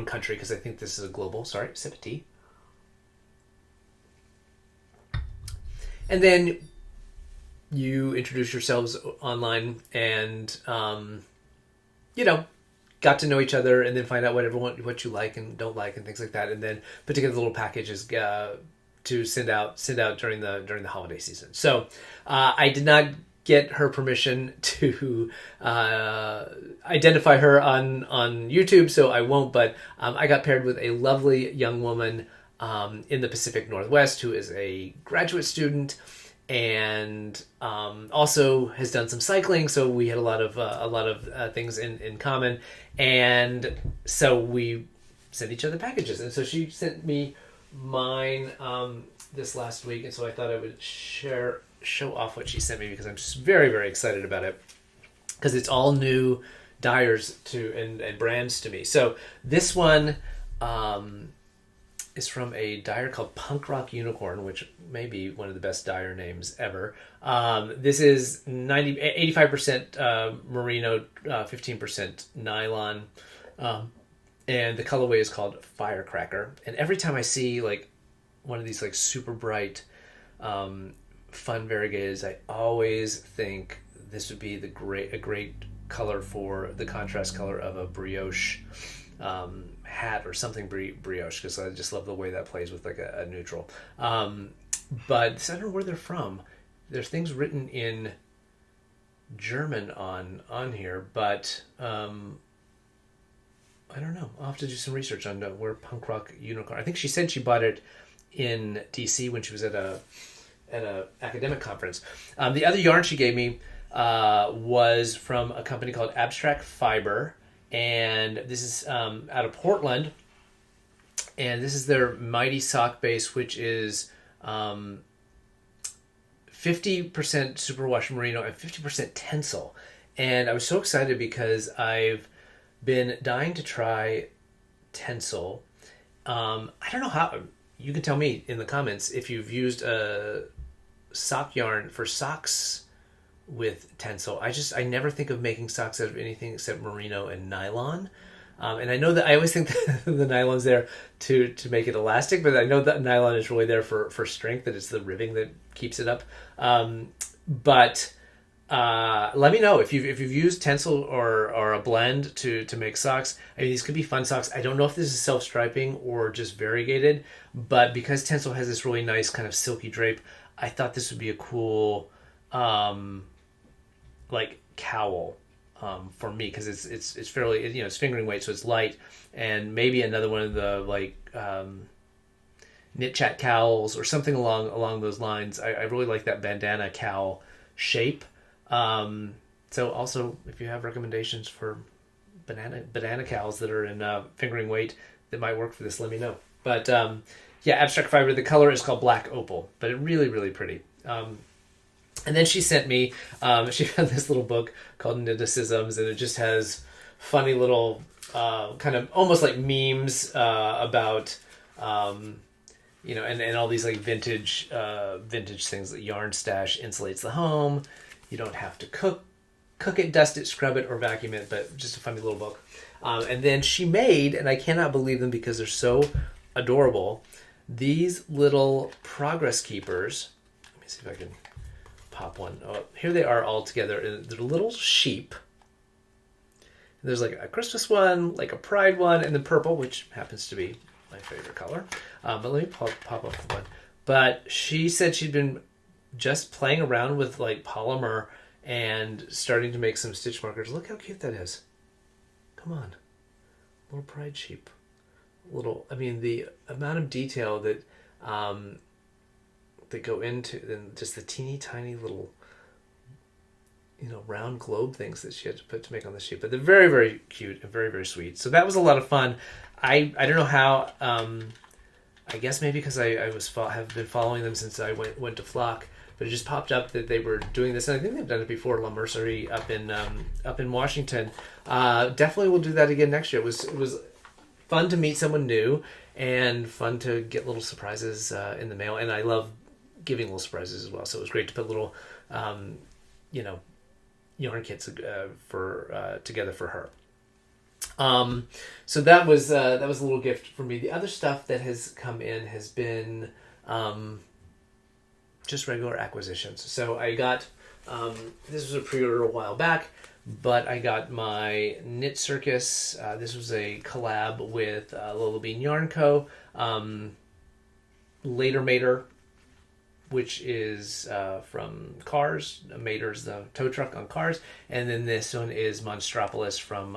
country, because I think this is a global. Sorry, sip of tea. And then you introduce yourselves online and got to know each other, and then find out what you like and don't like and things like that, and then put together little packages to send out during the holiday season. So I did not get her permission to identify her on YouTube, so I won't, but I got paired with a lovely young woman in the Pacific Northwest who is a graduate student and also has done some cycling, so we had a lot of things in common, and so we sent each other packages, and so she sent me mine this last week, and so I thought I would show off what she sent me because I'm just very, very excited about it, because it's all new dyers and brands to me. So this one is from a dyer called Punk Rock Unicorn, which may be one of the best dyer names ever. This is 85% merino, 15% nylon. And the colorway is called Firecracker. And every time I see like one of these like super bright, fun variegateds, I always think this would be a great color for the contrast color of a brioche hat or something brioche, because I just love the way that plays with like a neutral. But I don't know where they're from. There's things written in German on here, but I don't know. I'll have to do some research on where Punk Rock Unicorn. I think she said she bought it in DC when she was at a academic conference. The other yarn she gave me was from a company called Abstract Fiber, and this is out of Portland. And this is their Mighty Sock Base, which is 50% superwash merino and 50% tencel. And I was so excited because I've been dying to try tencel. I don't know how. You can tell me in the comments if you've used a sock yarn for socks with tencel. I never think of making socks out of anything except merino and nylon. And I know that I always think that the nylon's there to make it elastic, but I know that nylon is really there for strength, that it's the ribbing that keeps it up. But let me know if you've used tencel or a blend to make socks. I mean, these could be fun socks. I don't know if this is self-striping or just variegated, but because tencel has this really nice kind of silky drape, I thought this would be a cool like cowl for me, because it's fairly, it's fingering weight, so it's light. And maybe another one of the like knit chat cowls or something along those lines. I really like that bandana cowl shape. So also, if you have recommendations for banana cowls that are in fingering weight that might work for this, let me know. But yeah, Abstract Fiber, the color is called Black Opal, but it really pretty. And then she sent me, she found this little book called Kniticisms, and it just has funny little kind of almost like memes about and all these like vintage things. Like Yarn Stash insulates the home. You don't have to cook it, dust it, scrub it, or vacuum it, but just a funny little book. And then she made, and I cannot believe them because they're so adorable, these little progress keepers. Let me see if I can pop one. Oh, here they are all together. They're little sheep. There's like a Christmas one, like a Pride one, and the purple, which happens to be my favorite color. But let me pop up one. But she said she'd been just playing around with like polymer and starting to make some stitch markers. Look how cute that is. Come on. Little pride sheep. The amount of detail that that go into just the teeny tiny little round globe things that she had to put to make on the sheep. But they're very, very cute and very, very sweet. So that was a lot of fun. I don't know how. I guess maybe because I have been following them since I went to Flock, but it just popped up that they were doing this, and I think they've done it before. La Mercerie up in Washington. Definitely will do that again next year. It was fun to meet someone new and fun to get little surprises in the mail, and I love giving little surprises as well. So it was great to put little yarn kits together for her. So that was a little gift for me. The other stuff that has come in has been just regular acquisitions. So I got this was a pre-order a while back, but I got my Knit Circus. This was a collab with Lola Bean Yarn Co. Later Mater, which is from Cars. Mater's the tow truck on Cars. And then this one is Monstropolis from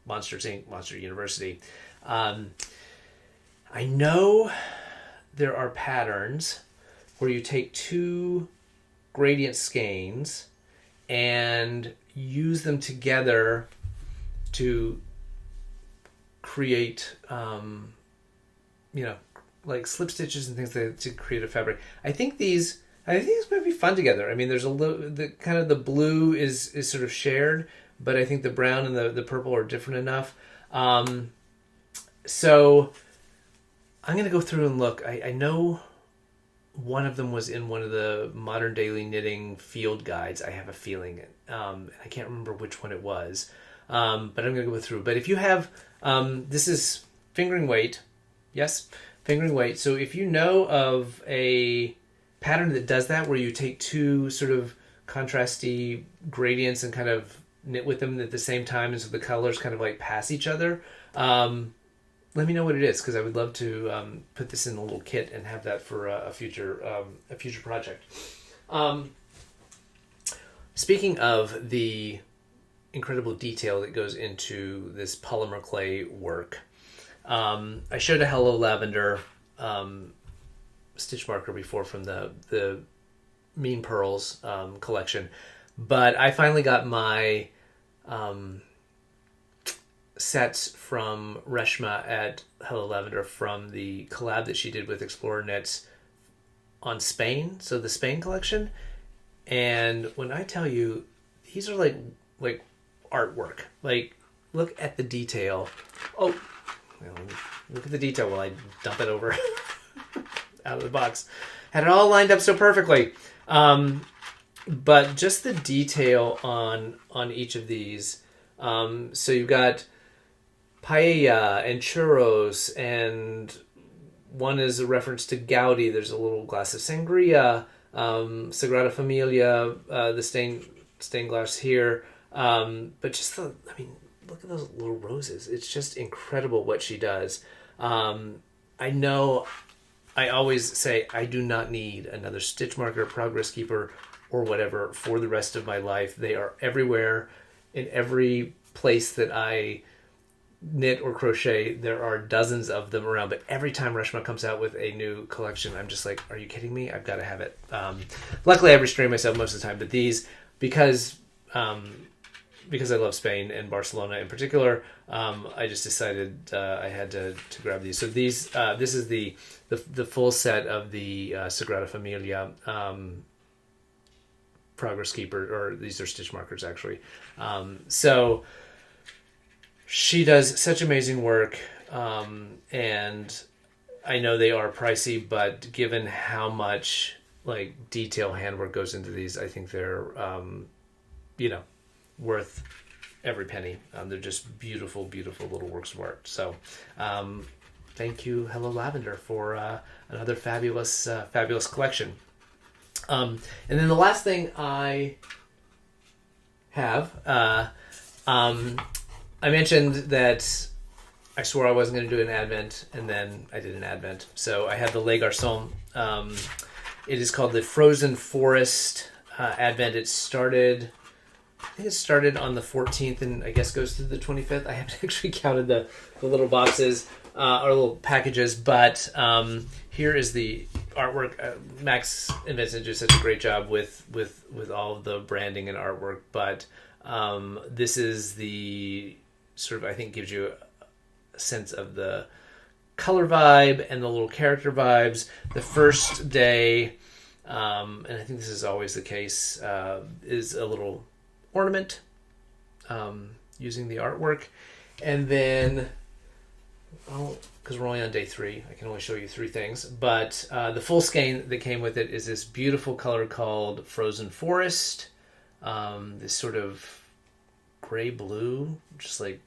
Monsters Inc., Monster University. I know there are patterns where you take two gradient skeins and use them together to create, like slip stitches and things to create a fabric. I think these might be fun together. I mean, there's a little, the kind of the blue is sort of shared, but I think the brown and the purple are different enough. So I'm going to go through and look. I know one of them was in one of the Modern Daily Knitting field guides. I have a feeling. I can't remember which one it was. but I'm going to go through. But if you have, this is fingering weight. Yes, fingering weight. So if you know of a pattern that does that, where you take two sort of contrasty gradients and kind of knit with them at the same time, and so the colors kind of like pass each other, let me know what it is, because I would love to put this in a little kit and have that for a future project. Speaking of the incredible detail that goes into this polymer clay work, I showed a Hello Lavender stitch marker before from the Mean Pearls collection, but I finally got my sets from Reshma at Hello Lavender from the collab that she did with Explorer Knits on Spain, so the Spain collection. And when I tell you, these are like artwork. Like, look at the detail. Oh, look at the detail while I dump it over out of the box. Had it all lined up so perfectly. But just the detail on each of these. So you've got paella and churros, and one is a reference to Gaudi. There's a little glass of sangria, Sagrada Familia, the stained glass here. But just look at those little roses. It's just incredible what she does. I know I always say I do not need another stitch marker, progress keeper, or whatever for the rest of my life. They are everywhere. In every place that I knit or crochet, there are dozens of them around. But every time Reshma comes out with a new collection, I'm just like, are you kidding me? I've got to have it. Luckily, I restrain myself most of the time. But these, because I love Spain and Barcelona in particular, I just decided I had to grab these. So these, this is the full set of the Sagrada Familia Progress Keeper, or these are stitch markers actually. So she does such amazing work, and I know they are pricey, but given how much like detail handwork goes into these, I think they're worth every penny. They're just beautiful, beautiful little works of art. So thank you, Hello Lavender, for another fabulous collection. And then the last thing I have, I mentioned that I swore I wasn't going to do an Advent, and then I did an Advent. So I had the Les Garçons. It is called the Frozen Forest Advent. I think it started on the 14th and I guess goes through the 25th. I haven't actually counted the little boxes or little packages, but here is the artwork. Max and Vincent do such a great job with all of the branding and artwork, but this is the sort of, I think, gives you a sense of the color vibe and the little character vibes. The first day, and I think this is always the case, is a little ornament using the artwork. And then, because we're only on day 3, I can only show you 3 things, but the full skein that came with it is this beautiful color called Frozen Forest, this sort of gray blue, just like,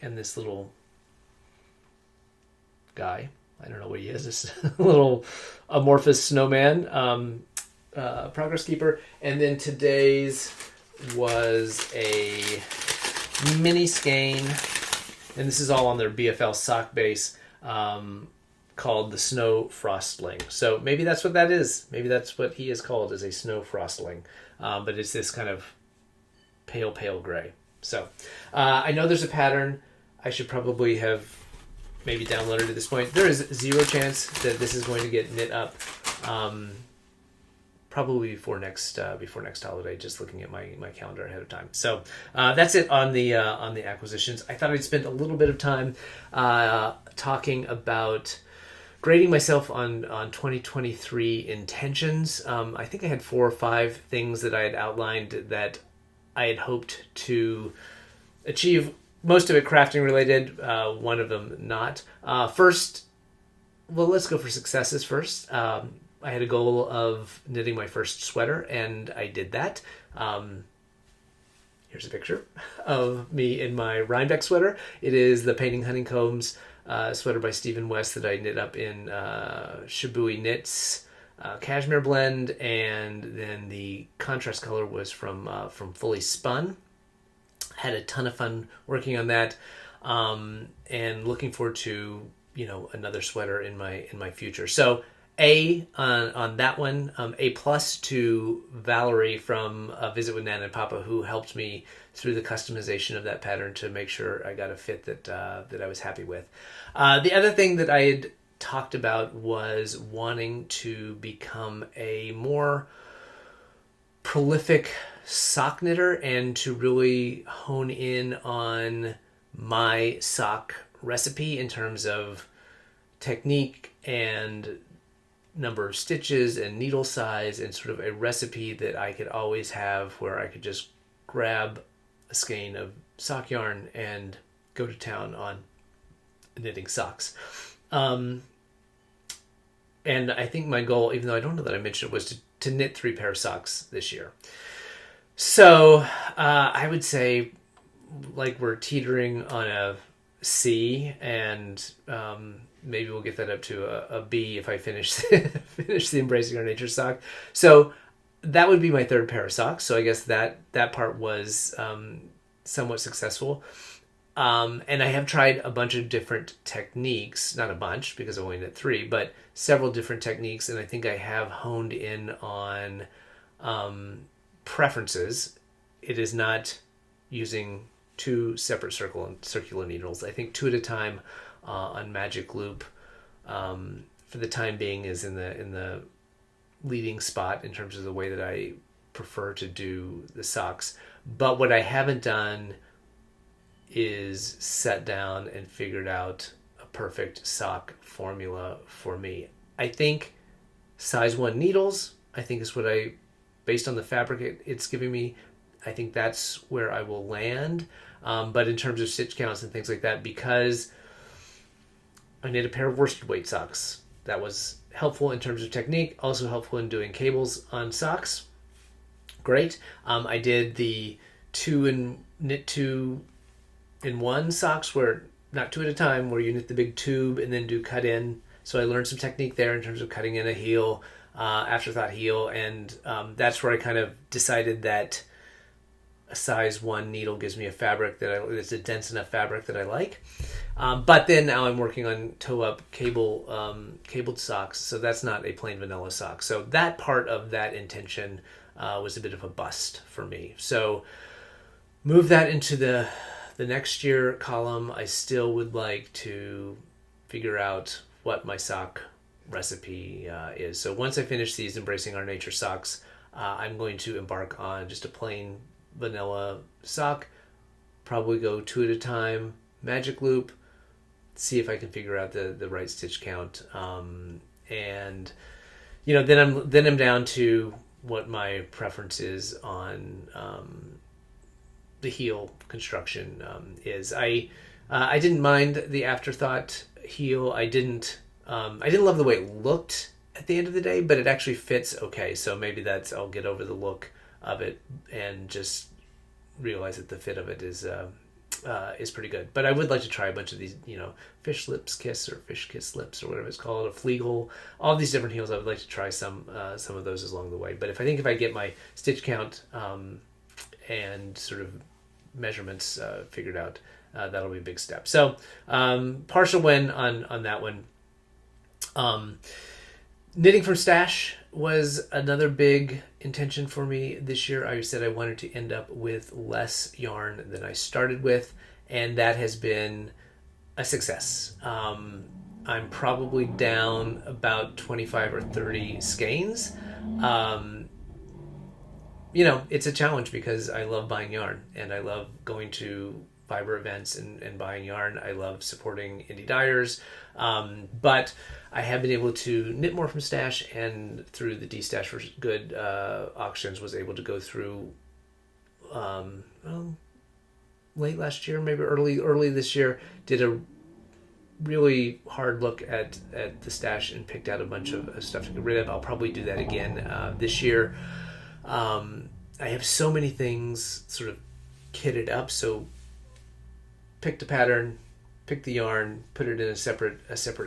and this little guy, I don't know what he is, this little amorphous snowman, progress keeper. And then today's was a mini skein, and this is all on their BFL sock base, called the Snow Frostling. So maybe that's what that is. Maybe that's what he is called, as a Snow Frostling. But it's this kind of pale gray. So I know there's a pattern I should probably have maybe downloaded at this point. There is zero chance that this is going to get knit up probably before next holiday, just looking at my calendar ahead of time. So that's it on the acquisitions. I thought I'd spend a little bit of time talking about grading myself on 2023 intentions. I think I had 4 or 5 things that I had outlined that I had hoped to achieve, most of it crafting related, one of them not. First, well, let's go for successes first. I had a goal of knitting my first sweater, and I did that. Here's a picture of me in my Rhinebeck sweater. It is the Painting Honeycombs sweater by Stephen West that I knit up in Shibui Knits cashmere blend, and then the contrast color was from Fully Spun. Had a ton of fun working on that, and looking forward to another sweater in my future. So A on that one, A plus to Valerie from A Visit with Nana and Papa, who helped me through the customization of that pattern to make sure I got a fit that I was happy with. The other thing that I had talked about was wanting to become a more prolific sock knitter and to really hone in on my sock recipe in terms of technique and number of stitches and needle size, and sort of a recipe that I could always have where I could just grab a skein of sock yarn and go to town on knitting socks. And I think my goal, even though I don't know that I mentioned it, was to knit 3 pair of socks this year. So I would say like we're teetering on a C, and maybe we'll get that up to a B if I finish finish the Embracing Our Nature sock. So that would be my 3rd pair of socks. So I guess that part was somewhat successful. And I have tried a bunch of different techniques, not a bunch because I only knit 3, but several different techniques. And I think I have honed in on preferences. It is not using 2 separate circular needles. I think 2 at a time on magic loop for the time being is in the leading spot in terms of the way that I prefer to do the socks. But what I haven't done is sat down and figured out a perfect sock formula for me. I think size 1 needles, I think is what based on the fabric it's giving me, I think that's where I will land. But in terms of stitch counts and things like that, because I knit a pair of worsted weight socks, that was helpful in terms of technique, also helpful in doing cables on socks. Great. I did the knit 2 in 1 socks, where not 2 at a time, where you knit the big tube and then do cut in. So I learned some technique there in terms of cutting in a heel, afterthought heel, and that's where I kind of decided that a size 1 needle gives me a fabric it's a dense enough fabric that I like. But then now I'm working on toe-up cabled socks, so that's not a plain vanilla sock. So that part of that intention was a bit of a bust for me. So move that into the next year column. I still would like to figure out what my sock recipe is. So once I finish these Embracing Our Nature socks, I'm going to embark on just a plain vanilla sock, probably go 2 at a time, magic loop, see if I can figure out the right stitch count, and then I'm down to what my preference is on the heel construction is. I didn't mind the afterthought heel. I didn't love the way it looked at the end of the day, but it actually fits okay. So maybe I'll get over the look of it and just realize that the fit of it is pretty good. But I would like to try a bunch of these, fish lips kiss or fish kiss lips or whatever it's called, a fleagle, all these different heels. I would like to try some of those along the way. But if I get my stitch count and sort of measurements figured out, that'll be a big step. So partial win on that one. Knitting from stash was another big intention for me this year. I said I wanted to end up with less yarn than I started with, and that has been a success. I'm probably down about 25 or 30 skeins. It's a challenge because I love buying yarn and I love going to fiber events and buying yarn. I love supporting indie dyers. But I have been able to knit more from stash, and through the D-Stash for Good auctions was able to go through late last year, maybe early this year, did a really hard look at the stash and picked out a bunch of stuff to get rid of. I'll probably do that again this year. I have so many things sort of kitted up. So picked a pattern, picked the yarn, put it in a separate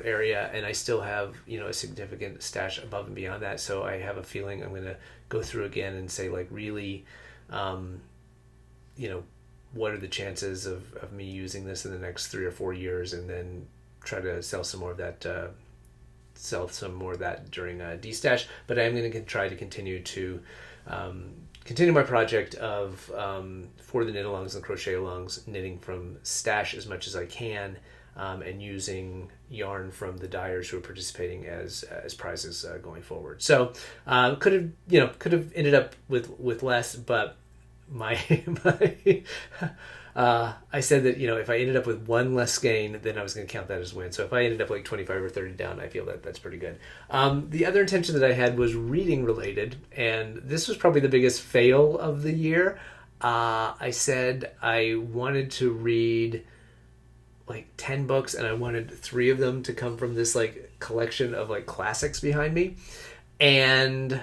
area, and I still have, you know, a significant stash above and beyond that. So I have a feeling I'm going to go through again and say, like, really, you know, what are the chances of me using this in the next 3 or 4 years, and then try to sell some more of that during destash. But I'm going to try to continue my project of for the Knitalongs and Crochetalongs, knitting from stash as much as I can, and using yarn from the dyers who are participating as prizes going forward. So could have ended up with less, but I said that, you know, if I ended up with one less skein, then I was going to count that as a win. So if I ended up like 25 or 30 down, I feel that that's pretty good. The other intention that I had was reading related, and this was probably the biggest fail of the year. I said I wanted to read like 10 books, and I wanted 3 of them to come from this like collection of like classics behind me. And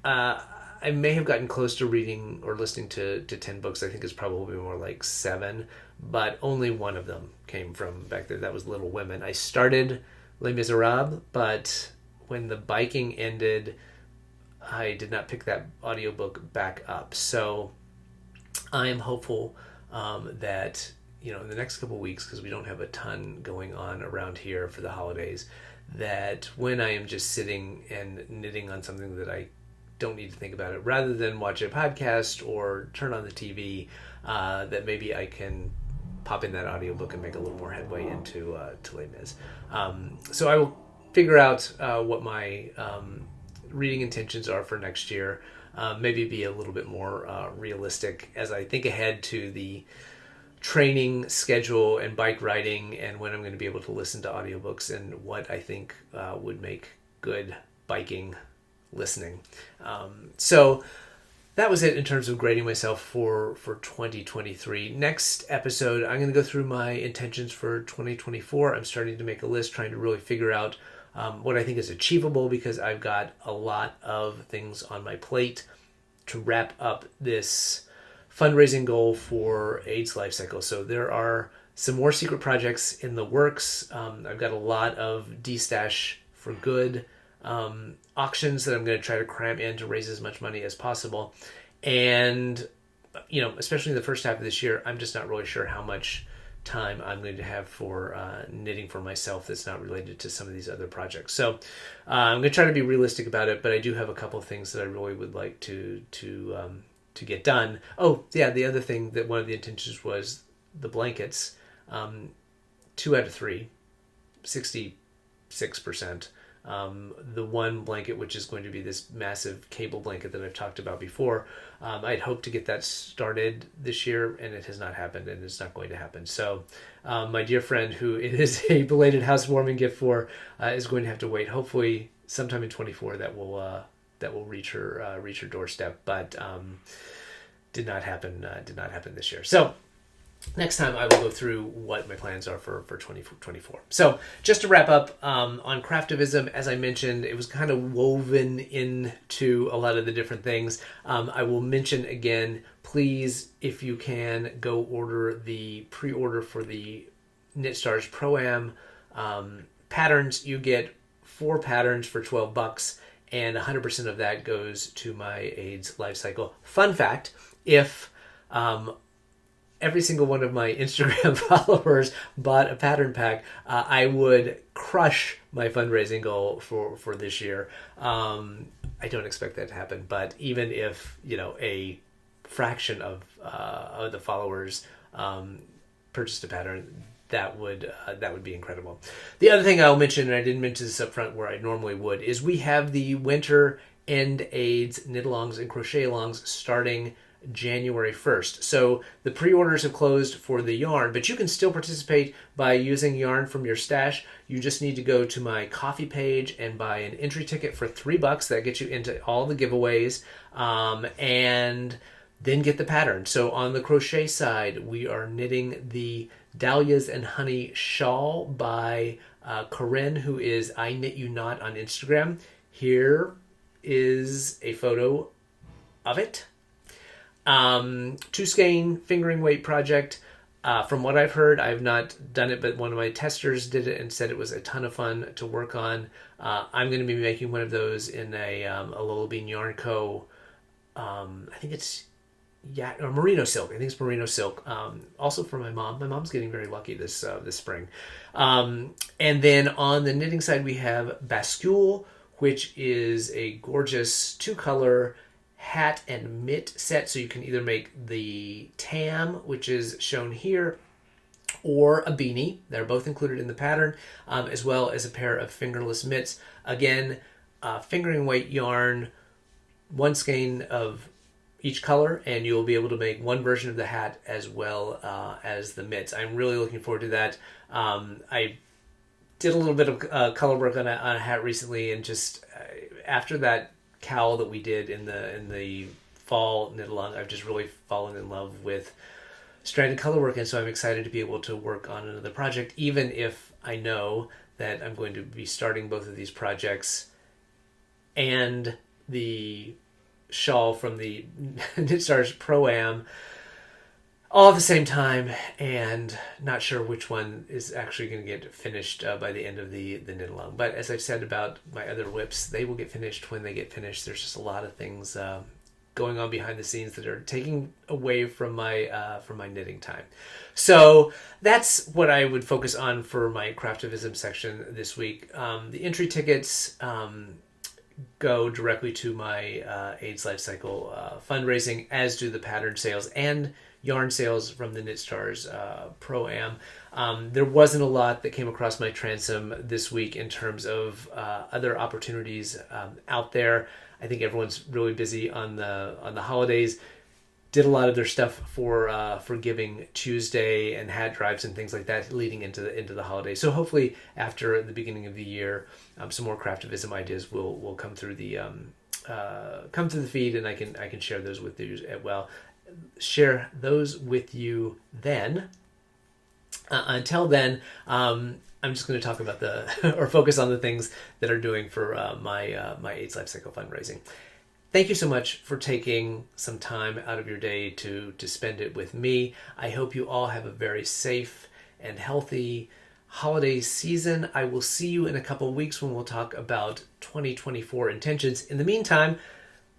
I may have gotten close to reading or listening to 10 books. I think it's probably more like 7, but only one of them came from back there. That was Little Women. I started Les Miserables, but when the biking ended, I did not pick that audiobook back up. So I am hopeful that, you know, in the next couple of weeks, because we don't have a ton going on around here for the holidays, that when I am just sitting and knitting on something that I don't need to think about it, rather than watch a podcast or turn on the TV, that maybe I can pop in that audiobook and make a little more headway into to Les Mis. So I will figure out what my reading intentions are for next year. Maybe be a little bit more realistic as I think ahead to the training schedule and bike riding, and when I'm going to be able to listen to audiobooks, and what I think would make good biking listening. So that was it in terms of grading myself for 2023. Next episode, I'm going to go through my intentions for 2024. I'm starting to make a list, trying to really figure out what I think is achievable, because I've got a lot of things on my plate to wrap up this fundraising goal for AIDS Lifecycle. So there are some more secret projects in the works. I've got a lot of destash for good auctions that I'm going to try to cram in to raise as much money as possible. And, you know, especially in the first half of this year, I'm just not really sure how much time I'm going to have for knitting for myself that's not related to some of these other projects. So I'm going to try to be realistic about it, but I do have a couple of things that I really would like to get done. Oh, yeah, the other thing, that one of the intentions was the blankets. 2 out of 3, 66%. The one blanket, which is going to be this massive cable blanket that I've talked about before, I'd hoped to get that started this year, and it has not happened, and it's not going to happen. So my dear friend, who it is a belated housewarming gift for, is going to have to wait. Hopefully sometime in 24 that will reach her doorstep, but did not happen this year. So next time I will go through what my plans are for 2024. So just to wrap up on Craftivism, as I mentioned, it was kind of woven into a lot of the different things. I will mention again, please, if you can, go order the pre-order for the Knit Stars Pro-Am patterns. You get 4 patterns for $12, and 100% of that goes to my AIDS Lifecycle. Fun fact, if every single one of my Instagram followers bought a pattern pack, I would crush my fundraising goal for this year. I don't expect that to happen, but even if, you know, a fraction of the followers purchased a pattern, that would be incredible. The other thing I'll mention, and I didn't mention this up front where I normally would, is we have the Winter End AIDS Knitalongs and Crochetalongs starting January 1st. So the pre-orders have closed for the yarn, but you can still participate by using yarn from your stash. You just need to go to my coffee page and buy an entry ticket for $3. That gets you into all the giveaways, and then get the pattern. So on the crochet side, we are knitting the Dahlias and Honey shawl by Corinne, who is I Knit You Not on Instagram. Here is a photo of it. Two skein fingering weight project. From what I've heard, I've not done it, but one of my testers did it and said it was a ton of fun to work on. I'm going to be making one of those in a Lowell Bean Yarn Co. I think it's or merino silk. I think it's merino silk. Also for my mom. My mom's getting very lucky this spring. And then on the knitting side, we have Bascule, which is a gorgeous 2-color hat and mitt set. So you can either make the tam, which is shown here, or a beanie. They're both included in the pattern, as well as a pair of fingerless mitts. Again, fingering weight yarn, 1 skein of each color, and you'll be able to make one version of the hat as well as the mitts. I'm really looking forward to that. I did a little bit of color work on a hat recently, and just after that cowl that we did in the fall knit-along, I've just really fallen in love with stranded color work, and so I'm excited to be able to work on another project, even if I know that I'm going to be starting both of these projects and the shawl from the Knit Stars Pro-Am all at the same time, and not sure which one is actually going to get finished by the end of the knit-along. But as I've said about my other whips, they will get finished when they get finished. There's just a lot of things going on behind the scenes that are taking away from my knitting time. So that's what I would focus on for my Craftivism section this week. The entry tickets go directly to my AIDS Lifecycle fundraising, as do the pattern sales and yarn sales from the Knit Stars Pro-Am. There wasn't a lot that came across my transom this week in terms of other opportunities out there. I think everyone's really busy on the holidays. Did a lot of their stuff for Giving Tuesday and hat drives and things like that leading into the holidays. So hopefully after the beginning of the year, some more Craftivism ideas will come through the feed, and I can share those with you share those with you then. Until then, I'm just going to talk about or focus on the things that are doing for my AIDS Lifecycle fundraising. Thank you so much for taking some time out of your day to spend it with me. I hope you all have a very safe and healthy holiday season. I will see you in a couple of weeks when we'll talk about 2024 intentions. In the meantime,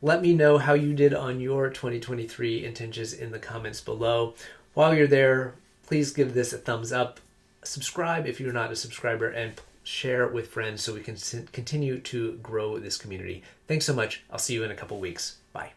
let me know how you did on your 2023 intentions in the comments below. While you're there, please give this a thumbs up, subscribe if you're not a subscriber, and share with friends so we can continue to grow this community. Thanks so much. I'll see you in a couple weeks. Bye.